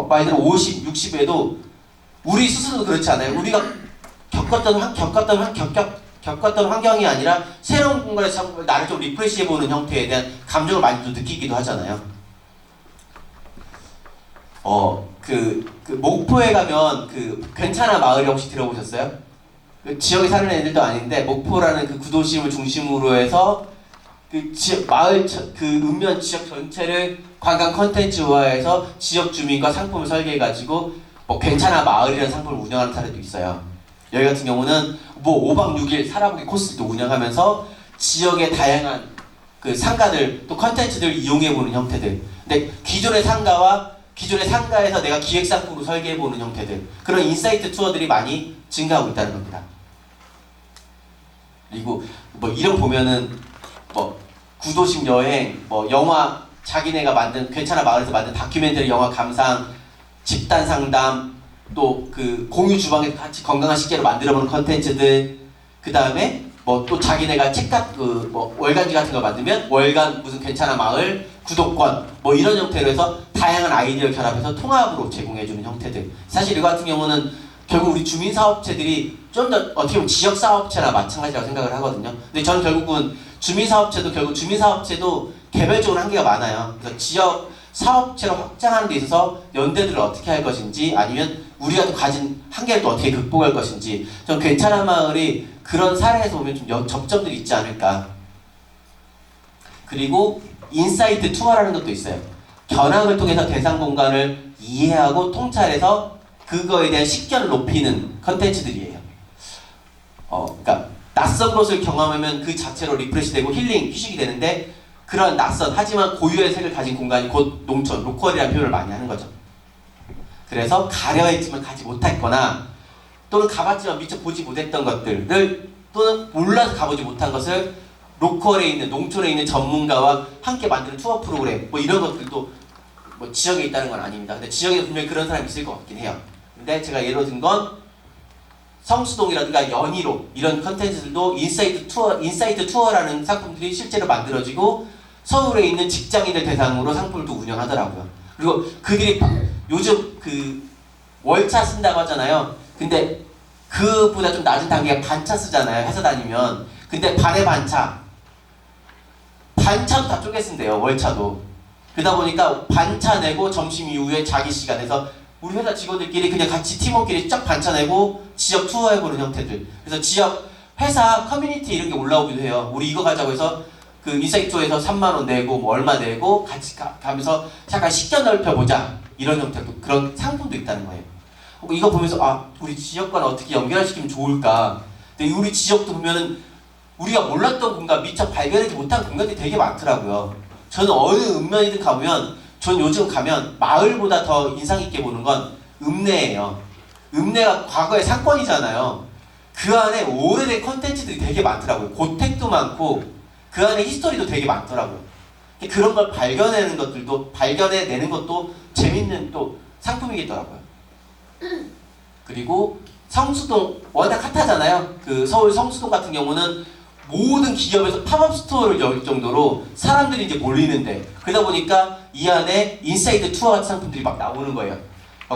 말 그대로 50, 60에도 우리 스스로도 그렇지 않아요? 우리가 겪었던 환경이 아니라 새로운 공간에서 나를 좀 리프레시해보는 형태에 대한 감정을 많이 좀 느끼기도 하잖아요. 목포에 가면 괜찮아 마을이 혹시 들어보셨어요? 그 지역에 사는 애들도 아닌데 목포라는 그 구도심을 중심으로 해서 그 지역 마을 그 읍면 지역 전체를 관광 컨텐츠화해서 지역 주민과 상품을 설계해가지고 뭐 괜찮아 마을이라는 상품을 운영하는 사례도 있어요. 여기 같은 경우는 뭐 5박 6일 살아보기 코스도 운영하면서 지역의 다양한 그 상가들 또 컨텐츠들을 이용해보는 형태들. 근데 기존의 상가에서 내가 기획 상품으로 설계해보는 형태들, 그런 인사이트 투어들이 많이 증가하고 있다는 겁니다. 그리고 뭐 이런 보면은 뭐 구도심 여행, 뭐 영화 자기네가 만든 괜찮아 마을에서 만든 다큐멘터리 영화 감상, 집단 상담, 또 그 공유 주방에서 같이 건강한 식재로 만들어보는 컨텐츠들, 그 다음에 뭐 또 자기네가 뭐 월간지 같은 거 만들면 월간 무슨 괜찮아 마을 구독권 뭐 이런 형태로 해서 다양한 아이디어를 결합해서 통합으로 제공해주는 형태들. 사실 이거 같은 경우는 결국 우리 주민사업체들이 좀 더 어떻게 보면 지역사업체나 마찬가지라고 생각을 하거든요. 근데 저는 결국은 주민사업체도 개별적으로 한계가 많아요. 그래서 지역 사업체로 확장하는 데 있어서 연대들을 어떻게 할 것인지, 아니면 우리가 또 가진 한계를 또 어떻게 극복할 것인지, 전 괜찮은 마을이 그런 사례에서 보면 좀 접점들이 있지 않을까. 그리고 인사이트 투어라는 것도 있어요. 견학을 통해서 대상 공간을 이해하고 통찰해서 그거에 대한 식견을 높이는 컨텐츠들이에요. 그러니까 낯선 곳을 경험하면 그 자체로 리프레시되고 힐링, 휴식이 되는데, 그런 낯선 하지만 고유의 색을 가진 공간이 곧 농촌, 로컬이라는 표현을 많이 하는 거죠. 그래서 가려 했지만 가지 못했거나 또는 가봤지만 미처 보지 못했던 것들을, 또는 몰라서 가보지 못한 것을 로컬에 있는, 농촌에 있는 전문가와 함께 만드는 투어 프로그램, 뭐 이런 것들도 뭐 지역에 있다는 건 아닙니다. 근데 지역에 분명히 그런 사람이 있을 것 같긴 해요. 근데 제가 예로 든 건 성수동이라든가 연희로 이런 컨텐츠들도 인사이트 투어라는 상품들이 실제로 만들어지고 서울에 있는 직장인들 대상으로 상품을 또 운영하더라고요. 그리고 그들이 요즘 그 월차 쓴다고 하잖아요. 근데 그보다 좀 낮은 단계가 반차 쓰잖아요. 회사 다니면. 근데 반의 반차도 다 쪼개 쓴대요. 월차도. 그러다 보니까 반차 내고 점심 이후에 자기 시간에서 우리 회사 직원들끼리 그냥 같이 팀원끼리 쫙 반차 내고 지역 투어해보는 형태들. 그래서 지역 회사 커뮤니티 이런 게 올라오기도 해요. 우리 이거 가자고 해서 그 인사이트 투어에서 3만원 내고 뭐 얼마 내고 같이 가면서 잠깐 식견 넓혀보자, 이런 형태도, 그런 상품도 있다는 거예요. 이거 보면서 우리 지역과는 어떻게 연결시키면 좋을까. 근데 우리 지역도 보면은 우리가 몰랐던 공간, 미처 발견하지 못한 공간들이 되게 많더라고요. 저는 어느 읍면이든 가보면, 전 요즘 가면 마을보다 더 인상 있게 보는 건 읍내예요. 읍내가 과거의 상권이잖아요. 그 안에 오래된 컨텐츠들이 되게 많더라고요. 고택도 많고 그 안에 히스토리도 되게 많더라고요. 그런 걸 발견해내는 것도 재밌는 또 상품이겠더라고요. 그리고 성수동 워낙 핫하잖아요. 그 서울 성수동 같은 경우는 모든 기업에서 팝업 스토어를 열 정도로 사람들이 이제 몰리는데, 그러다 보니까 이 안에 인사이드 투어 같은 상품들이 막 나오는 거예요.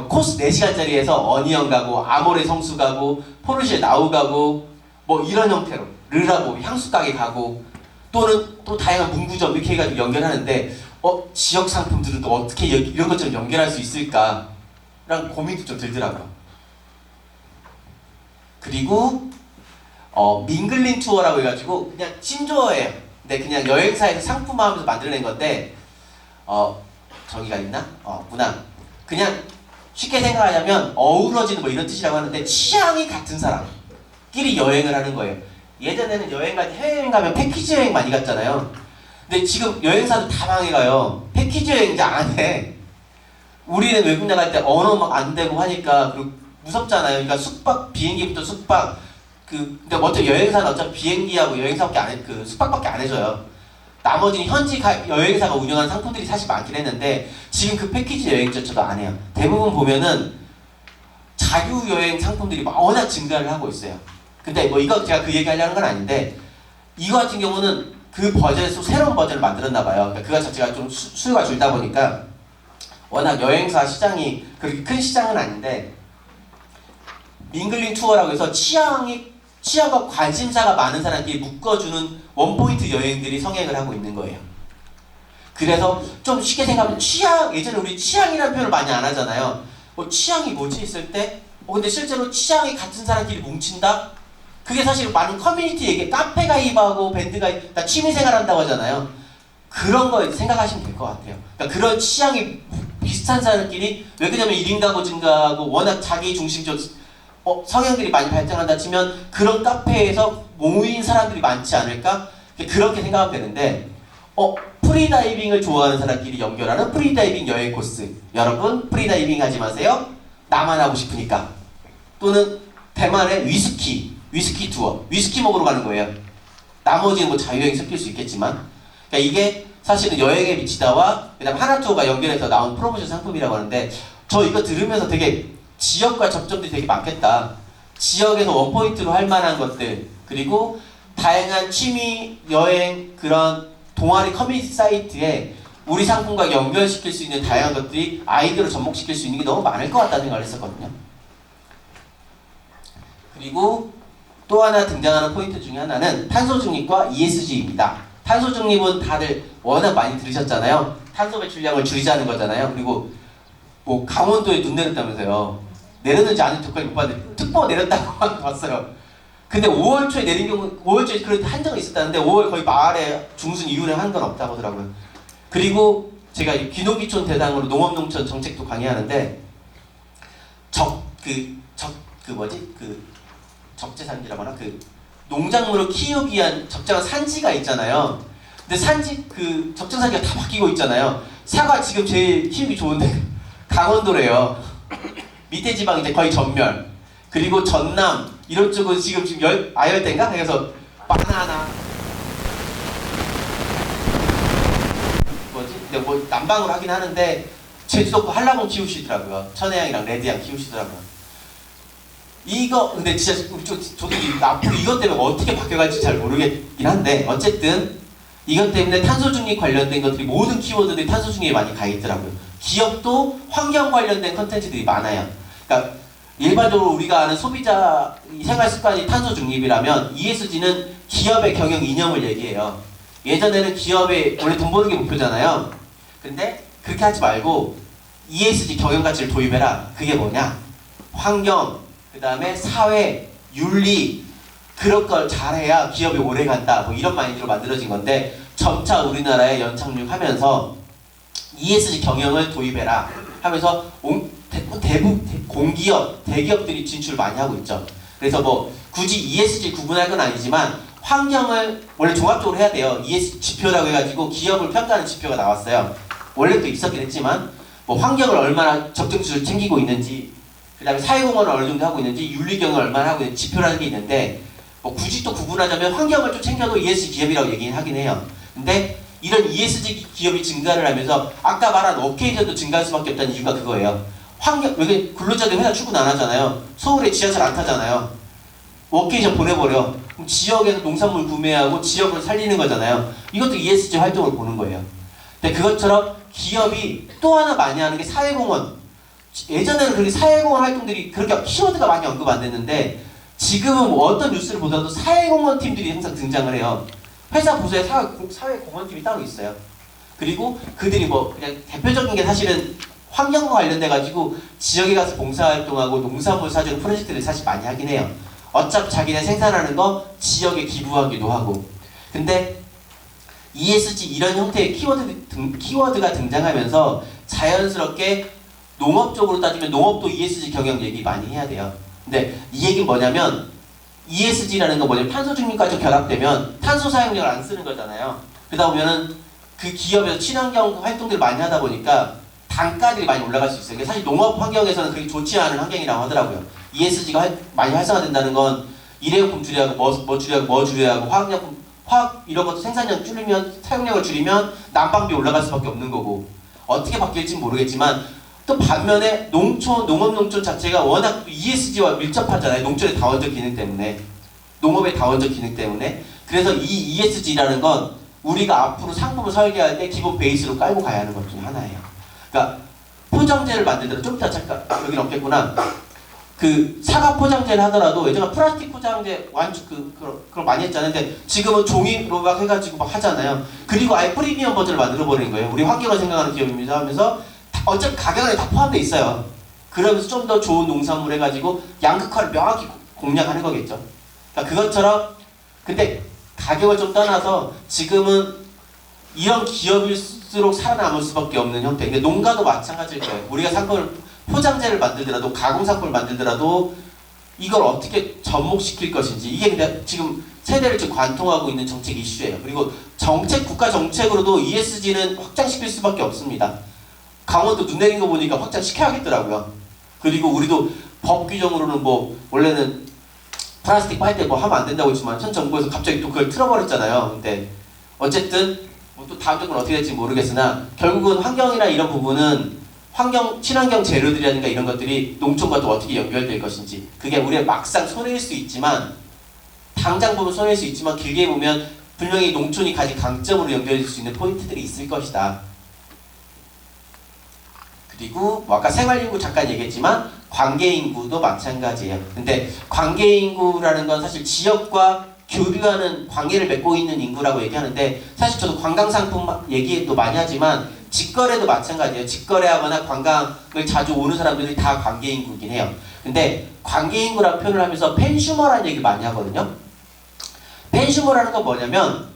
코스 4시간짜리에서 어니언 가고 아모레 성수 가고 포르쉐 나우 가고 뭐 이런 형태로 르라보 향수 가게 가고 또는 또 다양한 문구점 이렇게 해가지고 연결하는데 지역 상품들은 또 어떻게 이런 것처럼 연결할 수 있을까? 라는 고민도 좀 들더라고요. 그리고 밍글링 투어라고 해가지고 그냥 찜조어예요. 근데 그냥 여행사에서 상품화하면서 만들어낸 건데 저기가 있나? 문화. 그냥 쉽게 생각하자면 어우러지는 뭐 이런 뜻이라고 하는데 취향이 같은 사람끼리 여행을 하는 거예요. 예전에는 여행 갈 때 해외여행 가면 패키지 여행 많이 갔잖아요. 근데 지금 여행사도 다 망해가요. 패키지 여행 이제 안 해. 우리는 외국 나갈 때 언어 막 안 되고 하니까 그리고 무섭잖아요. 그러니까 숙박 비행기부터 숙박 근데 어차피 여행사는 어차피 비행기하고 여행사밖에 안 해, 숙박밖에 안 해줘요. 나머지는 현지 여행사가 운영하는 상품들이 사실 많긴 했는데 지금 그 패키지 여행조차도 안 해요. 대부분 보면은 자유여행 상품들이 워낙 증가를 하고 있어요. 근데 뭐 이거 제가 그 얘기 하려는 건 아닌데 이거 같은 경우는 그 버전에서 새로운 버전을 만들었나 봐요. 그러니까 그거 자체가 좀 수요가 줄다 보니까 워낙 여행사 시장이 그렇게 큰 시장은 아닌데 밍글링 투어라고 해서 취향과 관심사가 많은 사람끼리 묶어주는 원포인트 여행들이 성행을 하고 있는 거예요. 그래서 좀 쉽게 생각하면 예전에 우리 취향이라는 표현을 많이 안 하잖아요. 취향이 뭐지 있을 때 근데 실제로 취향이 같은 사람끼리 뭉친다? 그게 사실 많은 커뮤니티 얘기, 카페 가입하고 밴드 가입, 다 취미생활 한다고 하잖아요. 그런 거 생각하시면 될 것 같아요. 그러니까 그런 취향이 비슷한 사람끼리 왜 그러냐면 1인 가구 증가하고 워낙 자기 중심적 성향들이 많이 발전한다 치면 그런 카페에서 모인 사람들이 많지 않을까? 그렇게 생각하면 되는데 프리다이빙을 좋아하는 사람끼리 연결하는 프리다이빙 여행 코스. 여러분 프리다이빙 하지 마세요. 나만 하고 싶으니까. 또는 대만의 위스키 투어. 위스키 먹으러 가는 거예요. 나머지는 뭐 자유여행 섞일 수 있겠지만 그러니까 이게 사실은 여행에 미치다와 그다음 하나투어가 연결해서 나온 프로모션 상품이라고 하는데 저 이거 들으면서 되게 지역과 접점들이 되게 많겠다. 지역에서 원포인트로 할 만한 것들 그리고 다양한 취미, 여행, 그런 동아리 커뮤니티 사이트에 우리 상품과 연결시킬 수 있는 다양한 것들이 아이디어를 접목시킬 수 있는 게 너무 많을 것 같다는 생각을 했었거든요. 그리고 또 하나 등장하는 포인트 중에 하나는 탄소 중립과 ESG입니다. 탄소 중립은 다들 워낙 많이 들으셨잖아요. 탄소 배출량을 줄이자는 거잖아요. 그리고 뭐 강원도에 눈 내렸다면서요. 내렸는지 안 내렸는지 못 봤는데 특보 내렸다고 봤어요. 근데 5월 초에 내린 경우 5월 초에 그런 한정이 있었다는데 5월 거의 말에 중순 이후에 한 건 없다고 하더라고요. 그리고 제가 귀농귀촌 대상으로 농업농촌 정책도 강의하는데 적재산지라고 하나 농작물을 키우기 위한 적정한 산지가 있잖아요. 근데 적정 산지가 다 바뀌고 있잖아요. 사과 지금 제일 키우기 좋은데 강원도래요. 밑에 지방 이제 거의 전멸. 그리고 전남 이런 쪽은 지금 아열대인가? 그래서 바나나 근데 뭐 난방으로 하긴 하는데 제주도 한라봉 키우시더라고요. 천혜향이랑 레드향 키우시더라고요. 이거 근데 진짜 저도 앞으로 이것 때문에 어떻게 바뀌어갈지 잘 모르겠긴 한데 어쨌든 이것 때문에 탄소 중립 관련된 것들이 모든 키워드들이 탄소 중립에 많이 가 있더라고요. 기업도 환경 관련된 컨텐츠들이 많아요. 그러니까 일반적으로 우리가 아는 소비자 생활 습관이 탄소 중립이라면 ESG는 기업의 경영 이념을 얘기해요. 예전에는 기업이 원래 돈 버는 게 목표잖아요. 근데 그렇게 하지 말고 ESG 경영 가치를 도입해라. 그게 뭐냐? 환경, 그 다음에 사회, 윤리 그런 걸 잘해야 기업이 오래 간다. 뭐 이런 마인드로 만들어진 건데 점차 우리나라에 연착륙하면서 ESG 경영을 도입해라 하면서 공기업, 대기업들이 진출을 많이 하고 있죠. 그래서 뭐 굳이 ESG 구분할 건 아니지만 환경을 원래 종합적으로 해야 돼요. ESG 지표라고 해가지고 기업을 평가하는 지표가 나왔어요. 원래도 있었긴 했지만 뭐 환경을 얼마나 적정수를 챙기고 있는지 그 다음에 사회공헌을 어느 정도 하고 있는지 윤리경을 얼마나 하고 있는지 지표라는 게 있는데 뭐 굳이 또 구분하자면 환경을 좀 챙겨도 ESG 기업이라고 얘기는 하긴 해요. 근데 이런 ESG 기업이 증가를 하면서 아까 말한 오케이전도 증가할 수밖에 없다는 이유가 그거예요. 왜 근로자들 회사 출근 안 하잖아요. 서울에 지하철 안 타잖아요. 워케이션 보내버려. 그럼 지역에서 농산물 구매하고 지역을 살리는 거잖아요. 이것도 ESG 활동을 보는 거예요. 근데 그것처럼 기업이 또 하나 많이 하는 게 사회공헌. 예전에는 그렇게 사회공헌 활동들이 그렇게 키워드가 많이 언급 안 됐는데 지금은 뭐 어떤 뉴스를 보더라도 사회공헌 팀들이 항상 등장을 해요. 회사 부서에 사회공헌팀이 따로 있어요. 그리고 그들이 뭐 그냥 대표적인 게 사실은 환경과 관련돼 가지고 지역에 가서 봉사활동하고 농산물 사주는 프로젝트를 사실 많이 하긴 해요. 어차피 자기네 생산하는 거 지역에 기부하기도 하고. 근데 ESG 이런 형태의 키워드가 등장하면서 자연스럽게 농업 쪽으로 따지면 농업도 ESG 경영 얘기 많이 해야 돼요. 근데 이 얘기는 뭐냐면 ESG라는 건 뭐냐면 탄소 중립과 좀 결합되면 탄소 사용량을 안 쓰는 거잖아요. 그러다 보면은 그 기업에서 친환경 활동들을 많이 하다 보니까 단가들이 많이 올라갈 수 있어요. 사실 농업 환경에서는 그렇게 좋지 않은 환경이라고 하더라고요. ESG가 많이 활성화된다는 건 일회용품 줄여야 하고 뭐 줄여야 하고 화학 이런 것도 생산량 줄이면 사용량을 줄이면 난방비 올라갈 수밖에 없는 거고 어떻게 바뀔지 모르겠지만 또 반면에 농업농촌 자체가 워낙 ESG와 밀접하잖아요. 농촌의 다원적 기능 때문에 농업의 다원적 기능 때문에 그래서 이 ESG라는 건 우리가 앞으로 상품을 설계할 때 기본 베이스로 깔고 가야 하는 것 중에 하나예요. 그러니까 포장재를 만들더라도 좀 이따 잠깐 여기는 없겠구나. 그 사과 포장재를 하더라도 예전에 플라스틱 포장재 그걸 많이 했잖아요. 근데 지금은 종이로 막 해가지고 막 하잖아요. 그리고 아예 프리미엄 버전을 만들어버리는 거예요. 우리 환경을 생각하는 기업입니다 하면서 어차피 가격 안에 다 포함되어 있어요. 그러면서 좀 더 좋은 농산물 해가지고 양극화를 명확히 공략하는 거겠죠. 그러니까 그것처럼 근데 가격을 좀 떠나서 지금은 이런 기업일수록 살아남을 수밖에 없는 형태. 근데 농가도 마찬가지일 거예요. 우리가 상품을 포장재를 만들더라도 가공상품을 만들더라도 이걸 어떻게 접목시킬 것인지 이게 근데 지금 세대를 지금 관통하고 있는 정책 이슈예요. 그리고 국가 정책으로도 ESG는 확장시킬 수밖에 없습니다. 강원도 눈 내린 거 보니까 확장시켜야겠더라고요. 그리고 우리도 법 규정으로는 뭐 원래는 플라스틱 빨대 뭐 하면 안 된다고 했지만 현 정부에서 갑자기 또 그걸 틀어버렸잖아요. 근데 어쨌든 뭐 또 다음 정부는 어떻게 될지 모르겠으나 결국은 환경이나 이런 부분은 친환경 재료들이라든가 이런 것들이 농촌과 또 어떻게 연결될 것인지 그게 우리가 막상 손해일 수 있지만 당장 보면 손해일 수 있지만 길게 보면 분명히 농촌이 가진 강점으로 연결될 수 있는 포인트들이 있을 것이다. 그리고 뭐 아까 생활인구 잠깐 얘기했지만 관계인구도 마찬가지예요. 근데 관계인구라는 건 사실 지역과 교류하는 관계를 맺고 있는 인구라고 얘기하는데 사실 저도 관광상품 얘기도 많이 하지만 직거래도 마찬가지예요. 직거래하거나 관광을 자주 오는 사람들이 다 관계인구이긴 해요. 근데 관계인구라는 표현을 하면서 펜슈머라는 얘기를 많이 하거든요. 펜슈머라는 건 뭐냐면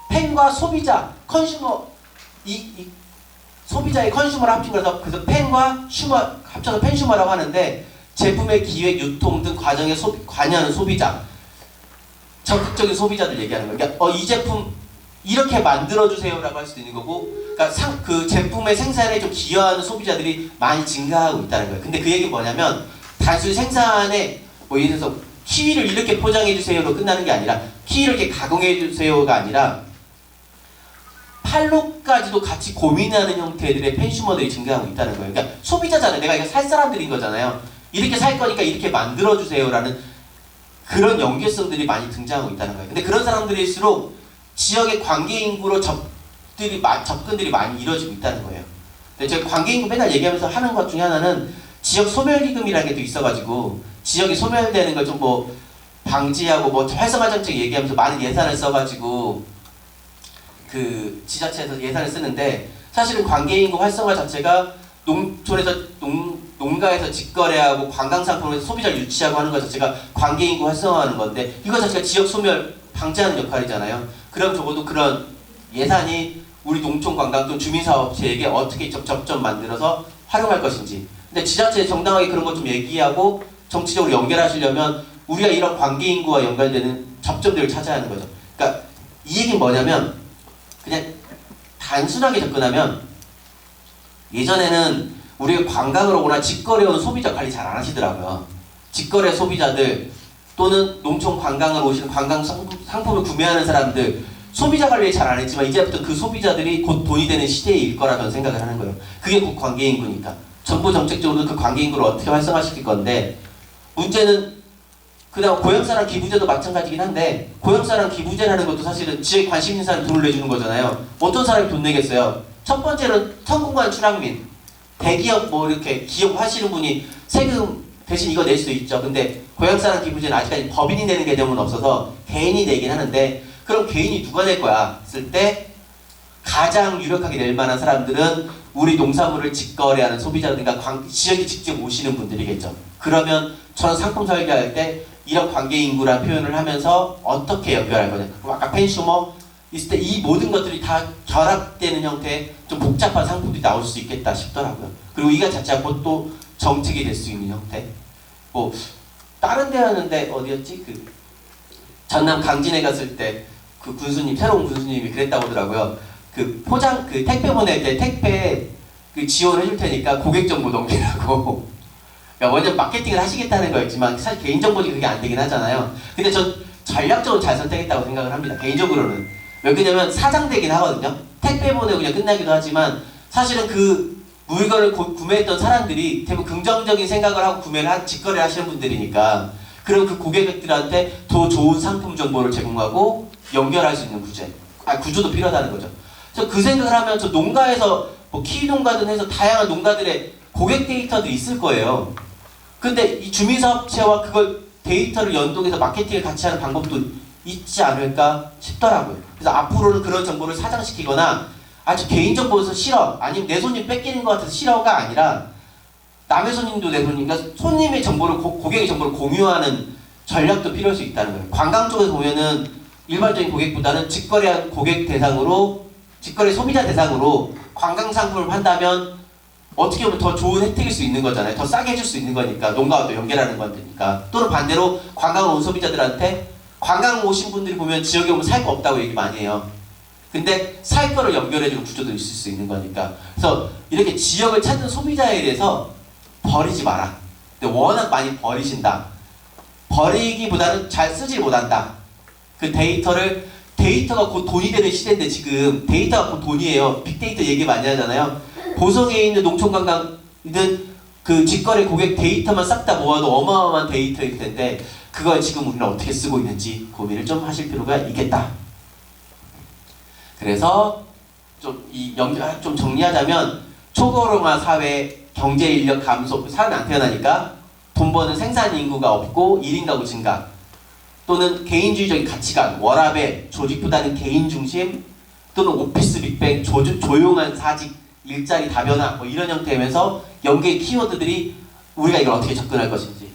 펜과 소비자, 컨슈머 소비자의 컨슈머를 합친 거라서 그래서 펜과 슈머 합쳐서 펜슈머라고 하는데 제품의 기획, 유통 등 과정에 관여하는 소비자 적극적인 소비자들 얘기하는 거예요. 그러니까 이 제품 이렇게 만들어주세요라고 할 수도 있는 거고 그러니까 그 제품의 생산에 좀 기여하는 소비자들이 많이 증가하고 있다는 거예요. 근데 그 얘기는 뭐냐면 단순히 생산에 뭐 예를 들어서 키위를 이렇게 포장해주세요로 끝나는 게 아니라 키위를 이렇게 가공해주세요가 아니라 팔로까지도 같이 고민하는 형태들의 펜슈머들이 증가하고 있다는 거예요. 그러니까 소비자잖아요. 내가 이거 살 사람들인 거잖아요. 이렇게 살 거니까 이렇게 만들어주세요라는 그런 연계성들이 많이 등장하고 있다는 거예요. 근데 그런 사람들일수록 지역의 관계인구로 접근들이 많이 이루어지고 있다는 거예요. 근데 제가 관계인구 맨날 얘기하면서 하는 것 중에 하나는 지역 소멸기금이라는 게 또 있어가지고 지역이 소멸되는 걸 좀 뭐 방지하고 뭐 활성화 정책 얘기하면서 많은 예산을 써가지고 그 지자체에서 예산을 쓰는데 사실은 관계인구 활성화 자체가 농촌에서 농가에서 직거래하고 관광상품에서 소비자를 유치하고 하는 것 자체가 관계인구 활성화하는 건데 이거 자체가 지역 소멸 방지하는 역할이잖아요. 그럼 적어도 그런 예산이 우리 농촌 관광 또 주민사업체에게 어떻게 접점 만들어서 활용할 것인지 근데 지자체에 정당하게 그런 것 좀 얘기하고 정치적으로 연결하시려면 우리가 이런 관계인구와 연결되는 접점들을 찾아야 하는 거죠. 그러니까 이 얘기는 뭐냐면 그냥 단순하게 접근하면 예전에는 우리가 관광을 오거나 직거래 온 소비자 관리 잘 안 하시더라고요. 직거래 소비자들 또는 농촌 관광을 오시는 관광 상품을 구매하는 사람들 소비자 관리를 잘 안 했지만 이제부터 그 소비자들이 곧 돈이 되는 시대일 거라 저는 생각을 하는 거예요. 그게 곧 관계인구니까. 정부 정책적으로도 그 관계인구를 어떻게 활성화시킬 건데 문제는 그다음 고향사랑 기부제도 마찬가지긴 한데 고향사랑 기부제라는 것도 사실은 지역에 관심 있는 사람이 돈을 내주는 거잖아요. 어떤 사람이 돈 내겠어요? 첫 번째는 성공한 출향민 대기업 뭐 이렇게 기업 하시는 분이 세금 대신 이거 낼 수도 있죠. 근데 고향사랑 기부제는 아직까지 법인이 내는 개념은 없어서 개인이 내긴 하는데 그럼 개인이 누가 낼 거야? 했을 때 가장 유력하게 낼 만한 사람들은 우리 농산물을 직거래하는 소비자들과 지역에 직접 오시는 분들이겠죠. 그러면 저는 상품 설계할 때 이런 관계인구라는 표현을 하면서 어떻게 연결할 거냐. 그럼 아까 펜슈머 있을 때 이 모든 것들이 다 결합되는 형태의 좀 복잡한 상품들이 나올 수 있겠다 싶더라고요. 그리고 이가 자체가 곧 또 정책이 될 수 있는 형태. 뭐 다른 데였는데 어디였지? 그 전남 강진에 갔을 때 그 군수님 새로운 군수님이 그랬다고 하더라고요. 그 포장 그 택배 보낼 때 택배 그 지원을 해줄 테니까 고객 정보 넘기라고. 그러니까 완전 마케팅을 하시겠다는 거였지만 사실 개인정보는 그게 안 되긴 하잖아요. 근데 전 전략적으로 잘 선택했다고 생각을 합니다. 개인적으로는. 왜 그러냐면 사장되긴 하거든요. 택배 보내고 그냥 끝나기도 하지만 사실은 그 물건을 구매했던 사람들이 대부분 긍정적인 생각을 하고 구매를 직거래를 하시는 분들이니까 그럼 그 고객들한테 더 좋은 상품 정보를 제공하고 연결할 수 있는 구조도 필요하다는 거죠. 그래서 그 생각을 하면 저 농가에서 뭐 키 농가든 해서 다양한 농가들의 고객 데이터들이 있을 거예요. 근데 이 주민사업체와 그걸 데이터를 연동해서 마케팅을 같이 하는 방법도 있지 않을까 싶더라고요. 그래서 앞으로는 그런 정보를 사장시키거나 아주 개인정보에서 싫어 아니면 내 손님 뺏기는 것 같아서 싫어가 아니라 남의 손님도 내 손님, 그러니까 손님의 정보를 고객의 정보를 공유하는 전략도 필요할 수 있다는 거예요. 관광 쪽에서 보면은 일반적인 고객보다는 직거래한 고객 대상으로 직거래 소비자 대상으로 관광 상품을 판다면 어떻게 보면 더 좋은 혜택일 수 있는 거잖아요. 더 싸게 해줄 수 있는 거니까 농가와 또 연결하는 거니까. 또는 반대로 관광 온 소비자들한테 관광 오신 분들이 보면 지역에 오면 살 거 없다고 얘기 많이 해요. 근데 살 거를 연결해주는 구조도 있을 수 있는 거니까. 그래서 이렇게 지역을 찾는 소비자에 대해서 버리지 마라. 근데 워낙 많이 버리신다. 버리기보다는 잘 쓰질 못한다. 그 데이터가 곧 돈이 되는 시대인데 지금 데이터가 곧 돈이에요. 빅데이터 얘기 많이 하잖아요. 보성에 있는 농촌관광이든 그 직거래 고객 데이터만 싹 다 모아도 어마어마한 데이터일 텐데 그걸 지금 우리는 어떻게 쓰고 있는지 고민을 좀 하실 필요가 있겠다. 그래서 좀 정리하자면 초고령화 사회 경제 인력 감소, 사람이 안 태어나니까 돈 버는 생산 인구가 없고 1인 가구 증가 또는 개인주의적인 가치관, 워라밸, 조직보다는 개인 중심 또는 오피스 빅뱅, 조용한 사직, 일자리 다변화 뭐 이런 형태면서 연계의 키워드들이 우리가 이걸 어떻게 접근할 것인지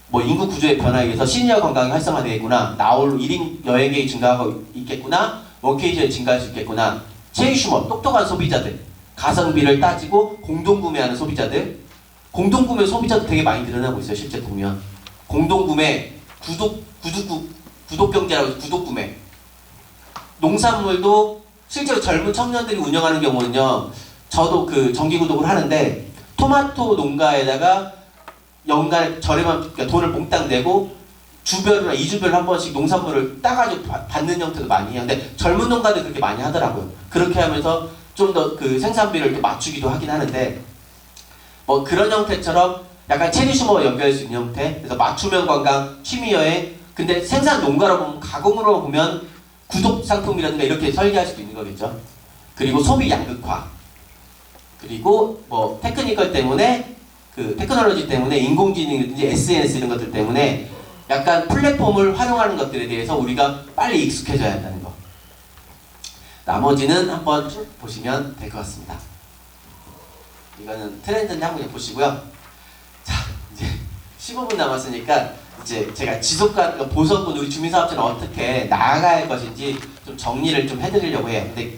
뭐 인구 구조의 변화에 의해서 시니어 관광이 활성화되겠구나 나홀로 1인 여행객이 증가하고 있겠구나 워케이션이 증가할 수 있겠구나 체이슈머 똑똑한 소비자들 가성비를 따지고 공동구매하는 소비자들 공동구매 소비자도 되게 많이 늘어나고 있어요. 실제 보면 공동구매 구독 경제라고 해서 구독구매 농산물도 실제로 젊은 청년들이 운영하는 경우는요 저도 그 정기구독을 하는데 토마토 농가에다가 연간에 저렴한 그러니까 돈을 몽땅 내고 주별이나 2주별 한 번씩 농산물을 따가지고 받는 형태도 많이 해요. 근데 젊은 농가들 그렇게 많이 하더라고요. 그렇게 하면서 좀 더 그 생산비를 이렇게 맞추기도 하긴 하는데 뭐 그런 형태처럼 약간 체리슈머와 연결할 수 있는 형태 그래서 맞춤형 관광, 취미여행 근데 생산 농가로 보면 가공으로 보면 구독 상품이라든가 이렇게 설계할 수도 있는 거겠죠. 그리고 소비 양극화 그리고 뭐 테크니컬 때문에 그 테크놀로지 때문에 인공지능이라든지 SNS 이런 것들 때문에 약간 플랫폼을 활용하는 것들에 대해서 우리가 빨리 익숙해져야 한다는 거. 나머지는 한번 쭉 보시면 될 것 같습니다. 이거는 트렌드인데 한번 그냥 보시고요. 자, 이제 15분 남았으니까 이제 제가 지속가능 보성군 우리 주민사업체는 어떻게 나아갈 것인지 좀 정리를 좀 해드리려고 해요. 근데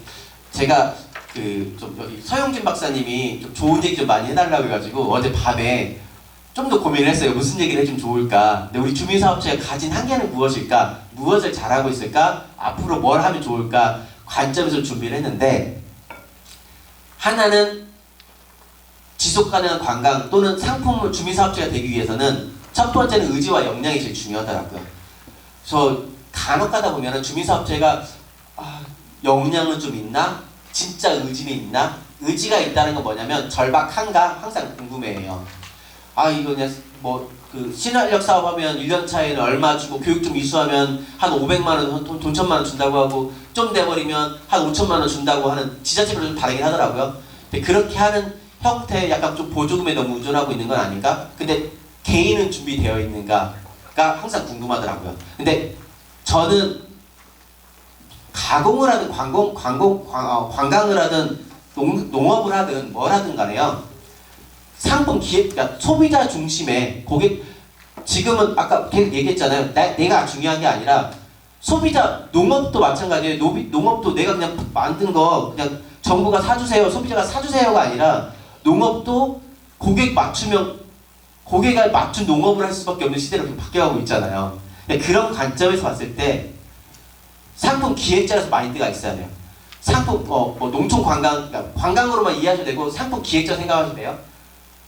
제가 그 좀 여기 서영진 박사님이 좀 좋은 얘기 좀 많이 해달라고 해가지고 어제 밤에 좀 더 고민을 했어요. 무슨 얘기를 해주면 좋을까? 근데 우리 주민사업체가 가진 한계는 무엇일까? 무엇을 잘하고 있을까? 앞으로 뭘 하면 좋을까? 관점에서 준비를 했는데 하나는 지속가능한 관광 또는 상품을 주민사업체가 되기 위해서는 첫 번째는 의지와 역량이 제일 중요하더라고요. 그래서 간혹 가다 보면은 주민사업체가 역량은 좀 있나? 진짜 의지는 있나? 의지가 있다는 건 뭐냐면 절박한가? 항상 궁금해해요. 이거 그냥 뭐 그 신활력 사업하면 1년 차에는 얼마 주고 교육 좀 이수하면 한 500만 원, 돈 1000만 원 준다고 하고 좀 돼버리면 한 5천만 원 준다고 하는 지자체별로 좀 다르긴 하더라고요. 근데 그렇게 하는 형태 약간 좀 보조금에 너무 의존하고 있는 건 아닌가? 근데 개인은 준비되어 있는가가 항상 궁금하더라고요. 근데 저는 가공을 하든 관광을 하든 농업을 하든 뭘 하든 간에요. 상품 기획, 그러니까 소비자 중심의 고객, 지금은 아까 계속 얘기했잖아요. 내가 중요한 게 아니라 소비자, 농업도 마찬가지예요. 농업도 내가 그냥 만든 거 그냥 정부가 사주세요, 소비자가 사주세요가 아니라 농업도 고객 맞추면 고객에 맞춘 농업을 할 수밖에 없는 시대로 바뀌어가고 있잖아요. 근데 그런 관점에서 봤을 때 상품 기획자라서 마인드가 있어야 돼요. 상품, 뭐 농촌 관광, 그러니까 관광으로만 이해하셔도 되고 상품 기획자 생각하셔도 돼요.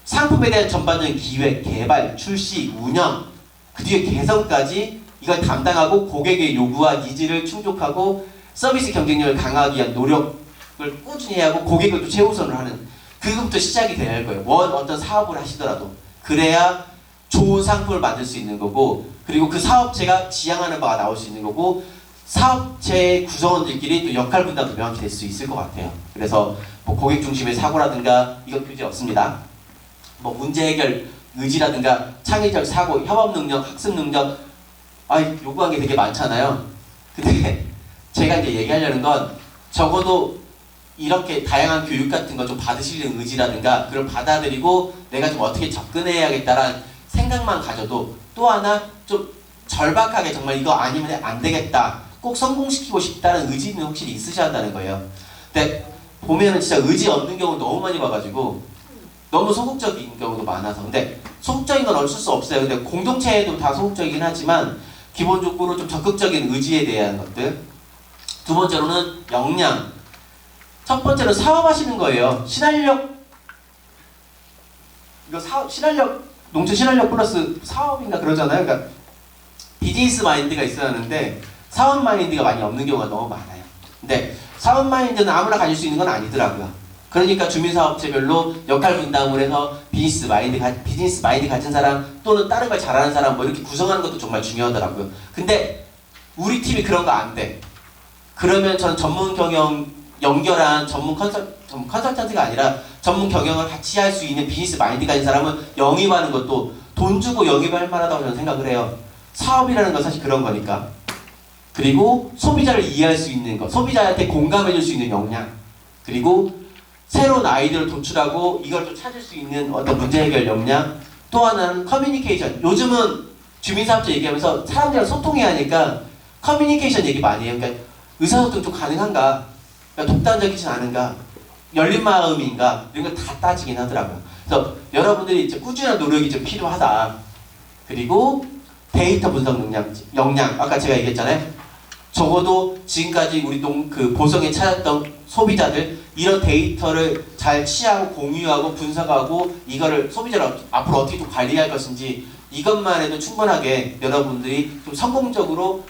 상품에 대한 전반적인 기획, 개발, 출시, 운영, 그 뒤에 개선까지 이걸 담당하고 고객의 요구와 니즈를 충족하고 서비스 경쟁력을 강화하기 위한 노력을 꾸준히 해야 하고 고객을 또 최우선을 하는 그것부터 시작이 돼야 할 거예요. 어떤 사업을 하시더라도. 그래야 좋은 상품을 만들 수 있는 거고 그리고 그 사업체가 지향하는 바가 나올 수 있는 거고 사업체 구성원들끼리 또 역할 분담도 명확히 될 수 있을 것 같아요. 그래서 뭐 고객 중심의 사고라든가 이것 표지 없습니다. 뭐 문제 해결 의지라든가 창의적 사고, 협업 능력, 학습 능력 요구한 게 되게 많잖아요. 근데 제가 이제 얘기하려는 건 적어도 이렇게 다양한 교육 같은 거 좀 받으시는 의지라든가 그걸 받아들이고 내가 좀 어떻게 접근해야겠다라는 생각만 가져도 또 하나 좀 절박하게 정말 이거 아니면 안 되겠다 꼭 성공시키고 싶다는 의지는 확실히 있으셔야 한다는 거예요. 근데 보면은 진짜 의지 없는 경우 너무 많이 봐가지고 너무 소극적인 경우도 많아서 근데 소극적인 건 어쩔 수 없어요. 근데 공동체에도 다 소극적이긴 하지만 기본적으로 좀 적극적인 의지에 대한 것들. 두 번째로는 역량. 첫 번째로 사업하시는 거예요. 신한력 이거 신한력 농촌 신한력 플러스 사업인가 그러잖아요. 그러니까 비즈니스 마인드가 있어야 하는데 사업 마인드가 많이 없는 경우가 너무 많아요. 근데 사업 마인드는 아무나 가질 수 있는 건 아니더라고요. 그러니까 주민사업체별로 역할 분담을 해서 비즈니스 마인드 가진 사람 또는 다른 걸 잘하는 사람 뭐 이렇게 구성하는 것도 정말 중요하더라고요. 근데 우리 팀이 그런 거 안 돼. 그러면 저는 전문 경영 연결한 전문 컨설턴트가 아니라 전문 경영을 같이 할 수 있는 비즈니스 마인드 가진 사람은 영입하는 것도 돈 주고 영입할 만하다고 저는 생각을 해요. 사업이라는 건 사실 그런 거니까. 그리고 소비자를 이해할 수 있는 것, 소비자한테 공감해 줄 수 있는 역량, 그리고 새로운 아이디어를 도출하고 이걸 또 찾을 수 있는 어떤 문제 해결 역량, 또 하나는 커뮤니케이션. 요즘은 주민사업자 얘기하면서 사람들이랑 소통해야 하니까 커뮤니케이션 얘기 많이 해요. 그러니까 의사소통 좀 가능한가? 그러니까 독단적이진 않은가? 열린 마음인가? 이런 걸 다 따지긴 하더라고요. 그래서 여러분들이 이제 꾸준한 노력이 좀 필요하다. 그리고 데이터 분석 역량. 아까 제가 얘기했잖아요. 적어도 지금까지 우리 보성에 찾았던 소비자들 이런 데이터를 잘 취하고 공유하고 분석하고 이거를 소비자를 앞으로 어떻게 좀 관리할 것인지 이것만 해도 충분하게 여러분들이 좀 성공적으로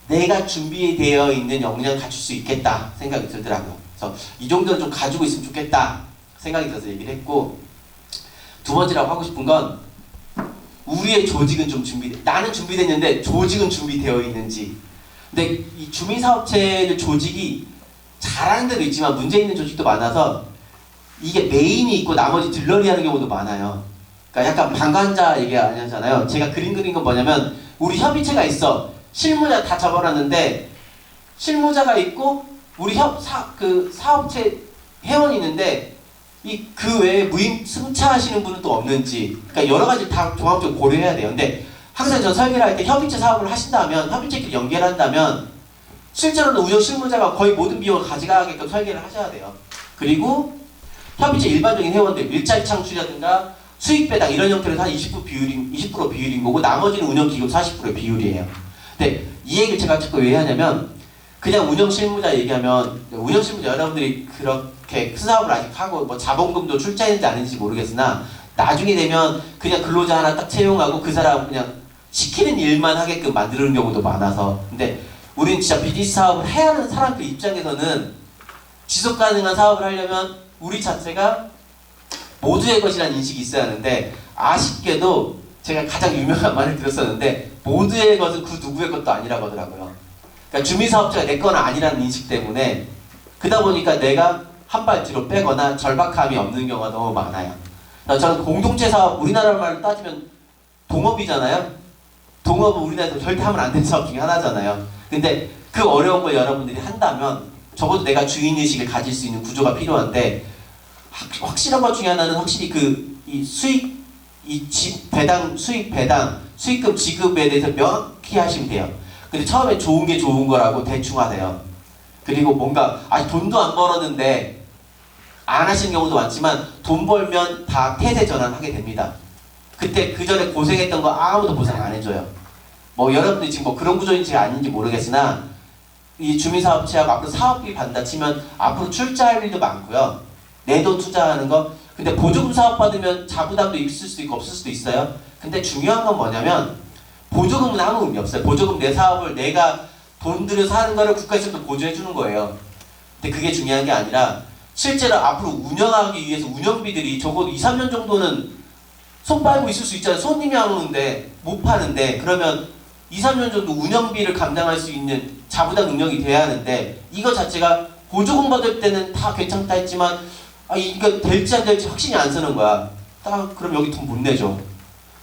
내가 준비되어 있는 역량을 갖출 수 있겠다 생각이 들더라고요. 그래서 이 정도는 좀 가지고 있으면 좋겠다 생각이 들어서 얘기를 했고 두 번째라고 하고 싶은 건 우리의 조직은 좀 나는 준비됐는데 조직은 준비되어 있는지. 근데 이 주민사업체들 조직이 잘하는 데도 있지만 문제 있는 조직도 많아서 이게 메인이 있고 나머지 들러리 하는 경우도 많아요. 그러니까 약간 방관자 얘기 안 하잖아요. 제가 그린 건 뭐냐면 우리 협의체가 있어. 실무자 다 잡아놨는데 실무자가 있고 우리 사업체 회원이 있는데 그 외에 무임 승차하시는 분은 또 없는지. 그러니까 여러 가지 다 종합적으로 고려해야 돼요. 근데 항상 저 설계를 할 때 협의체 사업을 하신다면 협의체끼리 연결한다면 실제로는 운영 실무자가 거의 모든 비용을 가져가게끔 설계를 하셔야 돼요. 그리고 협의체 일반적인 회원들 일자리 창출이라든가 수익 배당 이런 형태로 한 20% 비율인 거고 나머지는 운영기금 40%의 비율이에요. 근데 이 얘기를 제가 자꾸 왜 하냐면 그냥 운영 실무자 얘기하면 운영 실무자 여러분들이 그렇게 큰 사업을 아직 하고 뭐 자본금도 출자했는지 아닌지 모르겠으나 나중에 되면 그냥 근로자 하나 딱 채용하고 그 사람 그냥 시키는 일만 하게끔 만드는 경우도 많아서 근데 우린 진짜 비즈니스 사업을 해야 하는 사람들 입장에서는 지속 가능한 사업을 하려면 우리 자체가 모두의 것이라는 인식이 있어야 하는데 아쉽게도 제가 가장 유명한 말을 들었었는데 모두의 것은 그 누구의 것도 아니라고 하더라고요. 그러니까 주민사업자가 내 건 아니라는 인식 때문에 그러다 보니까 내가 한 발 뒤로 빼거나 절박함이 없는 경우가 너무 많아요. 저는 공동체 사업, 우리나라 말로 따지면 동업이잖아요. 동업은 우리나라에서 절대 하면 안 되는 사업 중에 하나잖아요. 근데 그 어려운 걸 여러분들이 한다면 적어도 내가 주인의식을 가질 수 있는 구조가 필요한데, 확실한 것 중에 하나는 확실히 이 수익, 배당, 수익금 지급에 대해서 명확히 하시면 돼요. 근데 처음에 좋은 게 좋은 거라고 대충 하세요. 그리고 뭔가, 돈도 안 벌었는데, 안 하시는 경우도 많지만, 돈 벌면 다 태세 전환하게 됩니다. 그때 그 전에 고생했던 거 아무도 보상 안 해줘요. 여러분들이 지금 그런 구조인지 아닌지 모르겠으나, 이 주민사업체하고 앞으로 사업비 받는다 치면, 앞으로 출자할 일도 많고요. 내 돈 투자하는 거. 근데 보조금 사업 받으면 자부담도 있을 수도 있고 없을 수도 있어요. 근데 중요한 건 뭐냐면, 보조금은 아무 의미 없어요. 보조금 내 사업을 내가 돈 들여서 하는 거를 국가에서도 보조해 주는 거예요. 근데 그게 중요한 게 아니라, 실제로 앞으로 운영하기 위해서 운영비들이 적어도 2, 3년 정도는 손 빨고 있을 수 있잖아요. 손님이 안 오는데, 못 파는데, 그러면 2, 3년 정도 운영비를 감당할 수 있는 자부담 능력이 돼야 하는데, 이거 자체가 보조금 받을 때는 다 괜찮다 했지만, 이거 될지 안 될지 확신이 안 서는 거야. 그럼 여기 돈 못 내죠.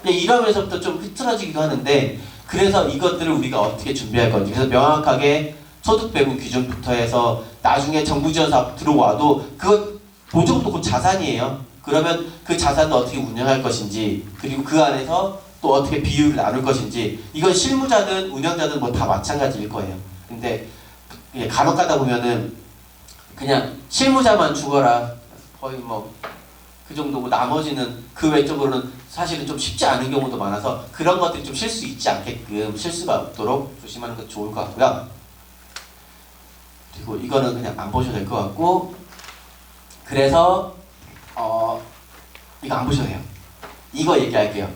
이러면서부터 좀 흐트러지기도 하는데, 그래서 이것들을 우리가 어떻게 준비할 건지, 그래서 명확하게 소득 배분 기준부터 해서 나중에 정부 지원 사업 들어와도 그것 보조금도 곧 자산이에요. 그러면 그 자산을 어떻게 운영할 것인지, 그리고 그 안에서 또 어떻게 비율을 나눌 것인지, 이건 실무자든 운영자든 다 마찬가지일 거예요. 근데 간혹 가다 보면은 그냥 실무자만 죽어라, 거의 그 정도고 나머지는 그 외적으로는 사실은 좀 쉽지 않은 경우도 많아서, 그런 것들이 좀 실수 있지 않게끔, 실수가 없도록 조심하는 것도 좋을 것 같고요. 그리고 이거는 그냥 안 보셔도 될 것 같고, 그래서 이거 안 보셔도 돼요. 이거 얘기할게요.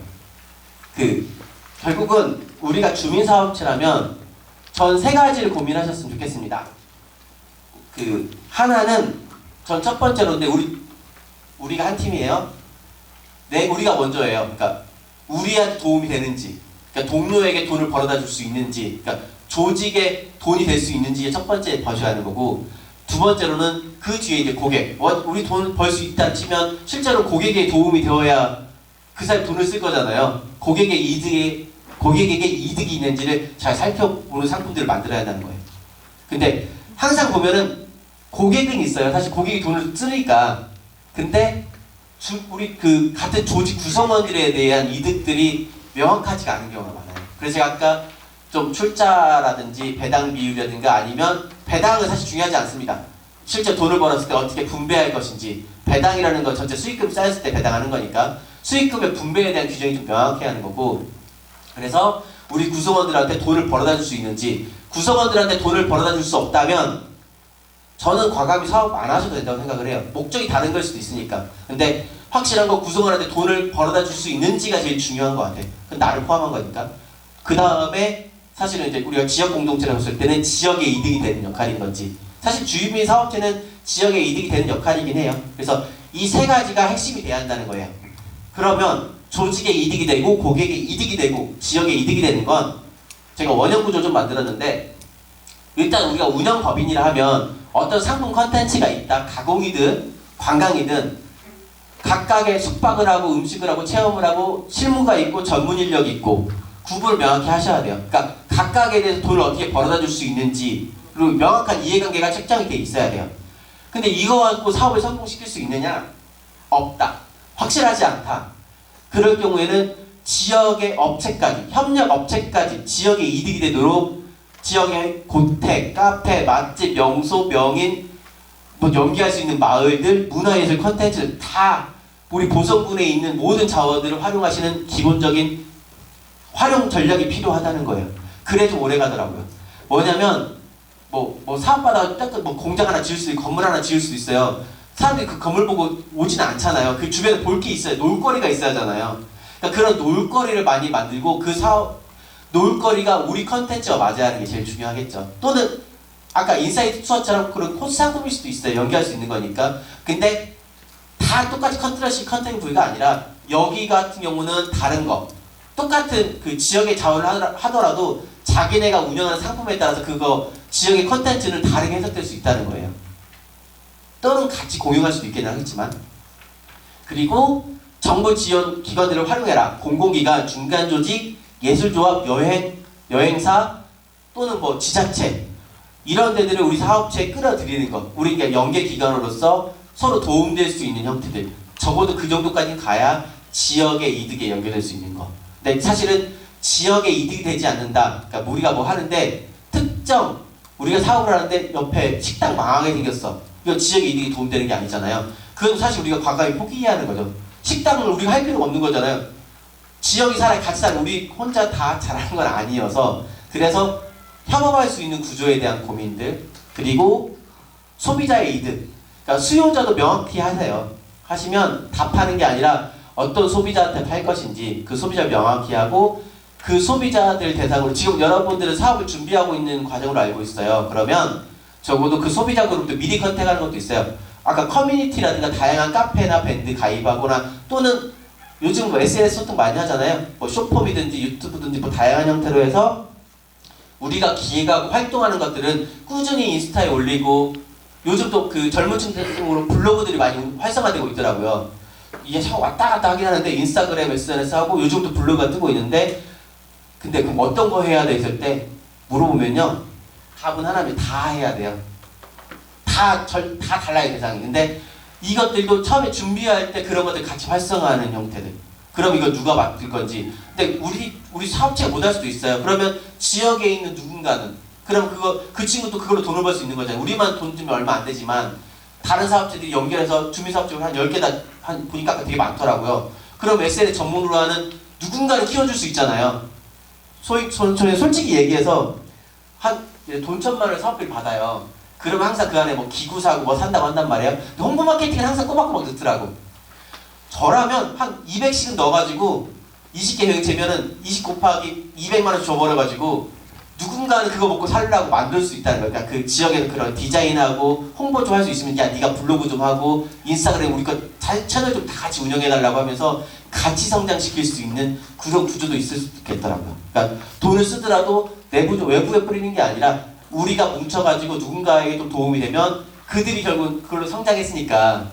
결국은 우리가 주민사업체라면 전 3가지를 고민하셨으면 좋겠습니다. 하나는, 전 첫 번째로, 근데 우리가 한 팀이에요. 우리가 먼저예요. 그러니까 우리한테 도움이 되는지, 그러니까 동료에게 돈을 벌어다 줄 수 있는지, 그러니까 조직에 돈이 될 수 있는지 첫 번째 봐줘야 하는 거고, 두 번째로는 그 뒤에 이제 고객. 우리 돈 벌 수 있다 치면 실제로 고객에 도움이 되어야 그 사람 돈을 쓸 거잖아요. 고객에게 이득이 있는지를 잘 살펴보는 상품들을 만들어야 한다는 거예요. 근데 항상 보면은 고객은 있어요. 사실 고객이 돈을 쓰니까. 근데 우리 같은 조직 구성원들에 대한 이득들이 명확하지가 않은 경우가 많아요. 그래서 제가 아까 좀 출자라든지 배당 비율이라든가, 아니면 배당은 사실 중요하지 않습니다. 실제 돈을 벌었을 때 어떻게 분배할 것인지, 배당이라는 건 전체 수익금 쌓였을 때 배당하는 거니까 수익금의 분배에 대한 규정이 좀 명확해야 하는 거고, 그래서 우리 구성원들한테 돈을 벌어다 줄 수 있는지, 구성원들한테 돈을 벌어다 줄 수 없다면 저는 과감히 사업 안 하셔도 된다고 생각을 해요. 목적이 다른 걸 수도 있으니까. 근데 확실한 건 구성원한테 돈을 벌어다 줄 수 있는지가 제일 중요한 것 같아요. 그건 나를 포함한 거니까. 그 다음에 사실은 이제 우리가 지역 공동체라고 했을 때는 지역의 이득이 되는 역할인 건지, 사실 주민 사업체는 지역의 이득이 되는 역할이긴 해요. 그래서 이 3가지가 핵심이 돼야 한다는 거예요. 그러면 조직의 이득이 되고, 고객의 이득이 되고, 지역의 이득이 되는 건, 제가 원형 구조 좀 만들었는데, 일단 우리가 운영법인이라 하면 어떤 상품 컨텐츠가 있다, 가공이든 관광이든 각각의 숙박을 하고 음식을 하고 체험을 하고 실무가 있고 전문 인력이 있고, 구분을 명확히 하셔야 돼요. 그러니까 각각에 대해서 돈을 어떻게 벌어다 줄 수 있는지, 그리고 명확한 이해관계가 책정이 돼 있어야 돼요. 근데 이거 가지고 사업을 성공시킬 수 있느냐? 없다. 확실하지 않다. 그럴 경우에는 지역의 업체까지, 협력 업체까지 지역의 이득이 되도록 지역의 고택, 카페, 맛집, 명소, 명인, 연계할 수 있는 마을들, 문화예술 컨텐츠 다 우리 보성군에 있는 모든 자원들을 활용하시는 기본적인 활용 전략이 필요하다는 거예요. 그래 좀 오래 가더라고요. 뭐냐면 사업받아 공장 하나 지을 수도 있고 건물 하나 지을 수도 있어요. 사람들이 그 건물 보고 오지는 않잖아요. 그 주변에 볼 게 있어요. 놀거리가 있어야 하잖아요. 그러니까 그런 놀거리를 많이 만들고, 그 놀거리가 우리 컨텐츠와 맞아야 하는 게 제일 중요하겠죠. 또는 아까 인사이트 투어처럼 그런 코스 상품일 수도 있어요. 연계할 수 있는 거니까. 근데 다 똑같이 컨텐츠 부위가 아니라, 여기 같은 경우는 다른 거, 똑같은 그 지역의 자원을 하더라도 자기네가 운영하는 상품에 따라서 그거 지역의 컨텐츠는 다르게 해석될 수 있다는 거예요. 또는 같이 공용할 수도 있긴 하겠지만, 그리고 정부 지원 기관들을 활용해라. 공공기관, 중간조직, 예술조합, 여행사 또는 뭐 지자체 이런 데들을 우리 사업체에 끌어들이는 것. 우리 그러니까 연계기관으로서 서로 도움될 수 있는 형태들. 적어도 그 정도까지 가야 지역의 이득에 연결될 수 있는 것. 근데 사실은 지역의 이득이 되지 않는다. 그러니까 우리가 뭐 하는데 특정 우리가 사업을 하는데 옆에 식당 망하게 생겼어. 이거 지역의 이득이 도움되는 게 아니잖아요. 그건 사실 우리가 과감히 포기해야 하는 거죠. 식당을 우리가 할 필요가 없는 거잖아요. 지역이 같이 사는 우리 혼자 다 잘하는 건 아니어서 그래서 협업할 수 있는 구조에 대한 고민들 그리고 소비자의 이득 그러니까 수요자도 명확히 하시면 다 파는 게 아니라 어떤 소비자한테 팔 것인지 그 소비자를 명확히 하고 그 소비자들 대상으로 지금 여러분들은 사업을 준비하고 있는 과정으로 알고 있어요. 그러면 적어도 그 소비자 그룹도 미리 컨택하는 것도 있어요. 아까 커뮤니티라든가 다양한 카페나 밴드 가입하거나 또는 요즘 뭐 SNS 소통 많이 하잖아요. 뭐 쇼폼이든지 유튜브든지 뭐 다양한 형태로 해서 우리가 기획하고 활동하는 것들은 꾸준히 인스타에 올리고 요즘 또 그 젊은 층으로 블로그들이 많이 활성화되고 있더라고요. 이게 참 왔다 갔다 하긴 하는데 인스타그램, SNS 하고 요즘 또 블로그가 뜨고 있는데 근데 그럼 어떤 거 해야 돼 있을 때 물어보면요. 답은 하나면 다 해야 돼요. 다 달라요 대상이. 근데 이것들도 처음에 준비할 때 그런 것들 같이 활성화하는 형태들. 그럼 이거 누가 맡을 건지. 근데 우리 사업체가 못할 수도 있어요. 그러면 지역에 있는 누군가는 그럼 그 친구도 그걸로 돈을 벌 수 있는 거잖아요. 우리만 돈 주면 얼마 안 되지만 다른 사업체들이 연결해서 주민사업적으로 한 10개 다 보니까 되게 많더라고요. 그럼 SNS 전문으로 하는 누군가를 키워줄 수 있잖아요. 저는 솔직히 얘기해서 한 돈 1,000만 원 사업비를 받아요. 그러면 항상 그 안에 뭐 기구 사고 뭐 산다고 한단 말이에요. 근데 홍보 마케팅은 항상 꼬박꼬박 넣더라고. 저라면 한 200씩은 넣어가지고 20개 여행 재면은 20 곱하기 200만 원 줘버려가지고 누군가는 그거 먹고 살려고 만들 수 있다는 거예요. 그러니까 그 지역에서 그런 디자인하고 홍보 좀 할 수 있으면 야 네가 블로그 좀 하고 인스타그램 우리 거 채널 좀 다 같이 운영해달라고 하면서 같이 성장시킬 수 있는 그런 구조도 있을 수 있겠더라고요. 그러니까 돈을 쓰더라도 외부에 뿌리는 게 아니라 우리가 뭉쳐가지고 누군가에게 좀 도움이 되면 그들이 결국 그걸로 성장했으니까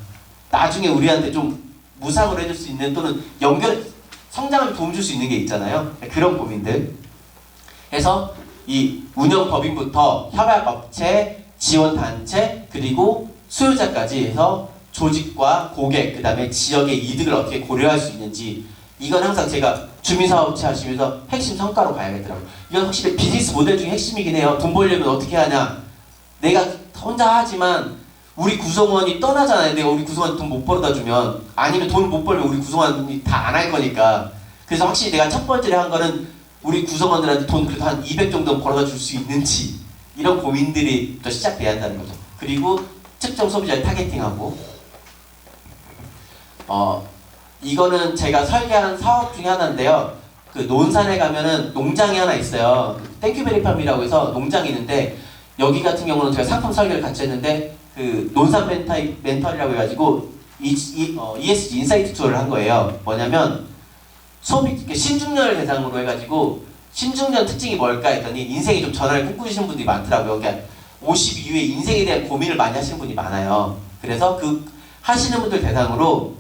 나중에 우리한테 좀 무상으로 해줄 수 있는 또는 성장을 도움 줄 수 있는 게 있잖아요. 그런 고민들. 해서 이 운영법인부터 협약업체, 지원단체, 그리고 수요자까지 해서 조직과 고객, 그 다음에 지역의 이득을 어떻게 고려할 수 있는지 이건 항상 제가 주민사업체 하시면서 핵심 성과로 가야겠더라고요. 이건 확실히 비즈니스 모델 중에 핵심이긴 해요. 돈 벌려면 어떻게 하냐. 내가 혼자 하지만 우리 구성원이 떠나잖아요. 내가 우리 구성원 돈 못 벌어다 주면 아니면 돈 못 벌면 우리 구성원이 다 안 할 거니까 그래서 확실히 내가 첫 번째로 한 거는 우리 구성원들한테 돈 그래도 한 200 정도 벌어다 줄 수 있는지 이런 고민들이 또 시작돼야 한다는 거죠. 그리고 특정 소비자를 타겟팅하고 이거는 제가 설계한 사업 중에 하나인데요. 그 논산에 가면은 농장이 하나 있어요. 땡큐베리팜이라고 해서 농장이 있는데 여기 같은 경우는 제가 상품 설계를 같이 했는데 그 논산 멘털이라고 해가지고 ESG 인사이트 투어를 한 거예요. 뭐냐면 신중년을 대상으로 해가지고 신중년 특징이 뭘까 했더니 인생에 좀 전환을 꿈꾸시는 분들이 많더라고요. 그러니까 50 이후에 인생에 대한 고민을 많이 하시는 분이 많아요. 그래서 그 하시는 분들 대상으로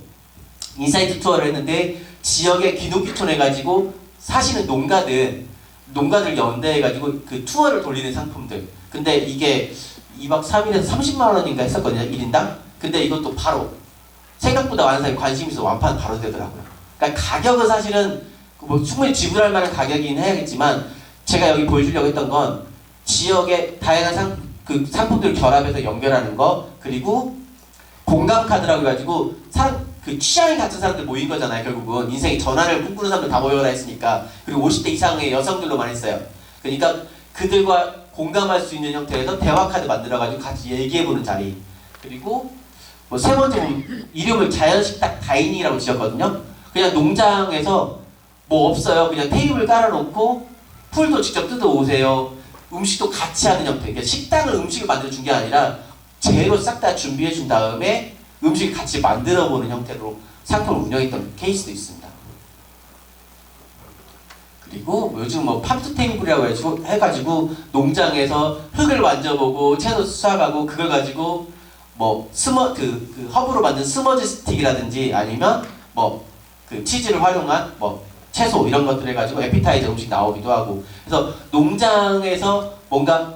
인사이트 투어를 했는데 지역에 귀농귀촌 해가지고 사시는 농가들 연대해가지고 그 투어를 돌리는 상품들. 근데 이게 2박 3일에서 30만 원인가 했었거든요. 1인당. 근데 이것도 바로 생각보다 많은 사람이 관심이 있어서 완판 바로 되더라고요. 그러니까 가격은 사실은 뭐 충분히 지불할 만한 가격이긴 해야겠지만 제가 여기 보여주려고 했던 건 지역의 다양한 상품들을 결합해서 연결하는 거 그리고 공감 카드라고 해가지고 그 취향이 같은 사람들 모인 거잖아요. 결국은 인생의 전환을 꿈꾸는 사람들 다 모여라 했으니까. 그리고 50대 이상의 여성들로만 했어요. 그러니까 그들과 공감할 수 있는 형태에서 대화 카드 만들어가지고 같이 얘기해보는 자리. 그리고 뭐 세 번째 이름을 자연식탁 다이닝이라고 지었거든요. 그냥 농장에서 뭐 없어요. 그냥 테이블 깔아놓고 풀도 직접 뜯어오세요. 음식도 같이 하는 형태. 그러니까 식당을 음식을 만들어준 게 아니라 재료 싹 다 준비해준 다음에 음식을 같이 만들어보는 형태로 상품을 운영했던 케이스도 있습니다. 그리고 요즘 뭐 팜투 테이블이라고 해가지고 농장에서 흙을 만져보고 채소 수확하고 그걸 가지고 뭐 그 허브로 만든 스머지 스틱이라든지 아니면 뭐 그 치즈를 활용한 뭐 채소 이런 것들 해가지고 에피타이저 음식 나오기도 하고. 그래서 농장에서 뭔가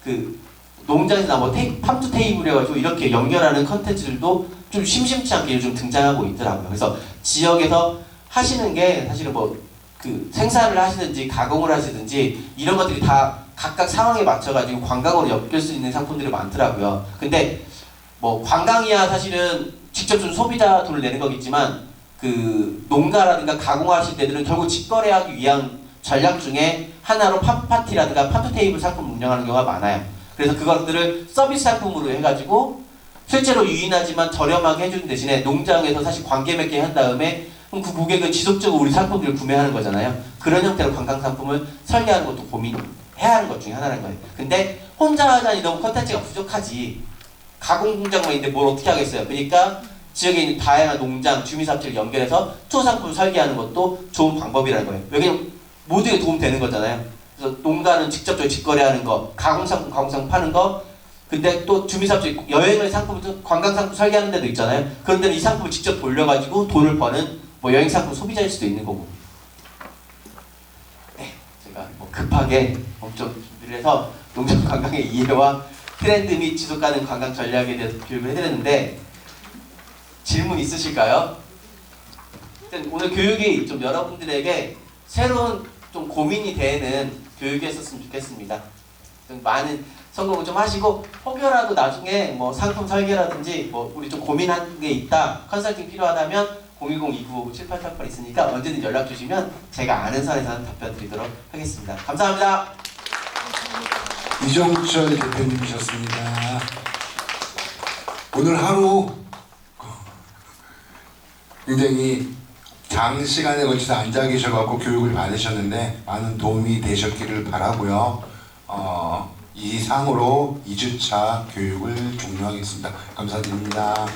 그 농장에서 뭐 팜투 테이블 해가지고 이렇게 연결하는 컨텐츠들도 좀 심심치 않게 요즘 등장하고 있더라고요. 그래서 지역에서 하시는 게 사실은 뭐 그 생산을 하시든지 가공을 하시든지 이런 것들이 다 각각 상황에 맞춰가지고 관광으로 엮일 수 있는 상품들이 많더라고요. 근데 뭐 관광이야 사실은 직접 준 소비자 돈을 내는 거겠지만 그 농가라든가 가공하실 때들은 결국 직거래하기 위한 전략 중에 하나로 팜파티라든가 팜투 테이블 상품 운영하는 경우가 많아요. 그래서 그것들을 서비스 상품으로 해가지고 실제로 유인하지만 저렴하게 해주는 대신에 농장에서 사실 관계 맺게 한 다음에 그럼 그 고객은 지속적으로 우리 상품들을 구매하는 거잖아요. 그런 형태로 관광 상품을 설계하는 것도 고민해야 하는 것 중에 하나라는 거예요. 근데 혼자 하자니 너무 컨텐츠가 부족하지. 가공 공장만 있는데 뭘 어떻게 하겠어요. 그러니까 지역에 있는 다양한 농장, 주민사업체를 연결해서 투어 상품을 설계하는 것도 좋은 방법이라는 거예요. 왜냐면 모두에 도움되는 거잖아요. 그래서 농가는 직접적으로 직거래하는 거, 가공상품 파는 거, 근데 또 주민사업체 여행의 상품, 관광상품 설계하는 데도 있잖아요. 그런 데는 이 상품을 직접 돌려가지고 돈을 버는 뭐 여행상품 소비자일 수도 있는 거고. 네, 제가 뭐 급하게 엄청 준비를 해서 농장 관광의 이해와 트렌드 및 지속가능 관광 전략에 대해서 교육을 해드렸는데 질문 있으실까요? 일단 오늘 교육이 좀 여러분들에게 새로운 좀 고민이 되는 교육이었으면 좋겠습니다. 좀 많은 성공을 좀 하시고 혹여라도 나중에 뭐 상품 설계라든지 뭐 우리 좀 고민한 게 있다, 컨설팅 필요하다면 010-2959-7888 있으니까 언제든 연락 주시면 제가 아는 선에서 답변 드리도록 하겠습니다. 감사합니다. 이종철 대표님이셨습니다. 오늘 하루 굉장히 장시간에 걸쳐서 앉아 계셔갖고 교육을 받으셨는데 많은 도움이 되셨기를 바라고요. 이상으로 2주차 교육을 종료하겠습니다. 감사드립니다.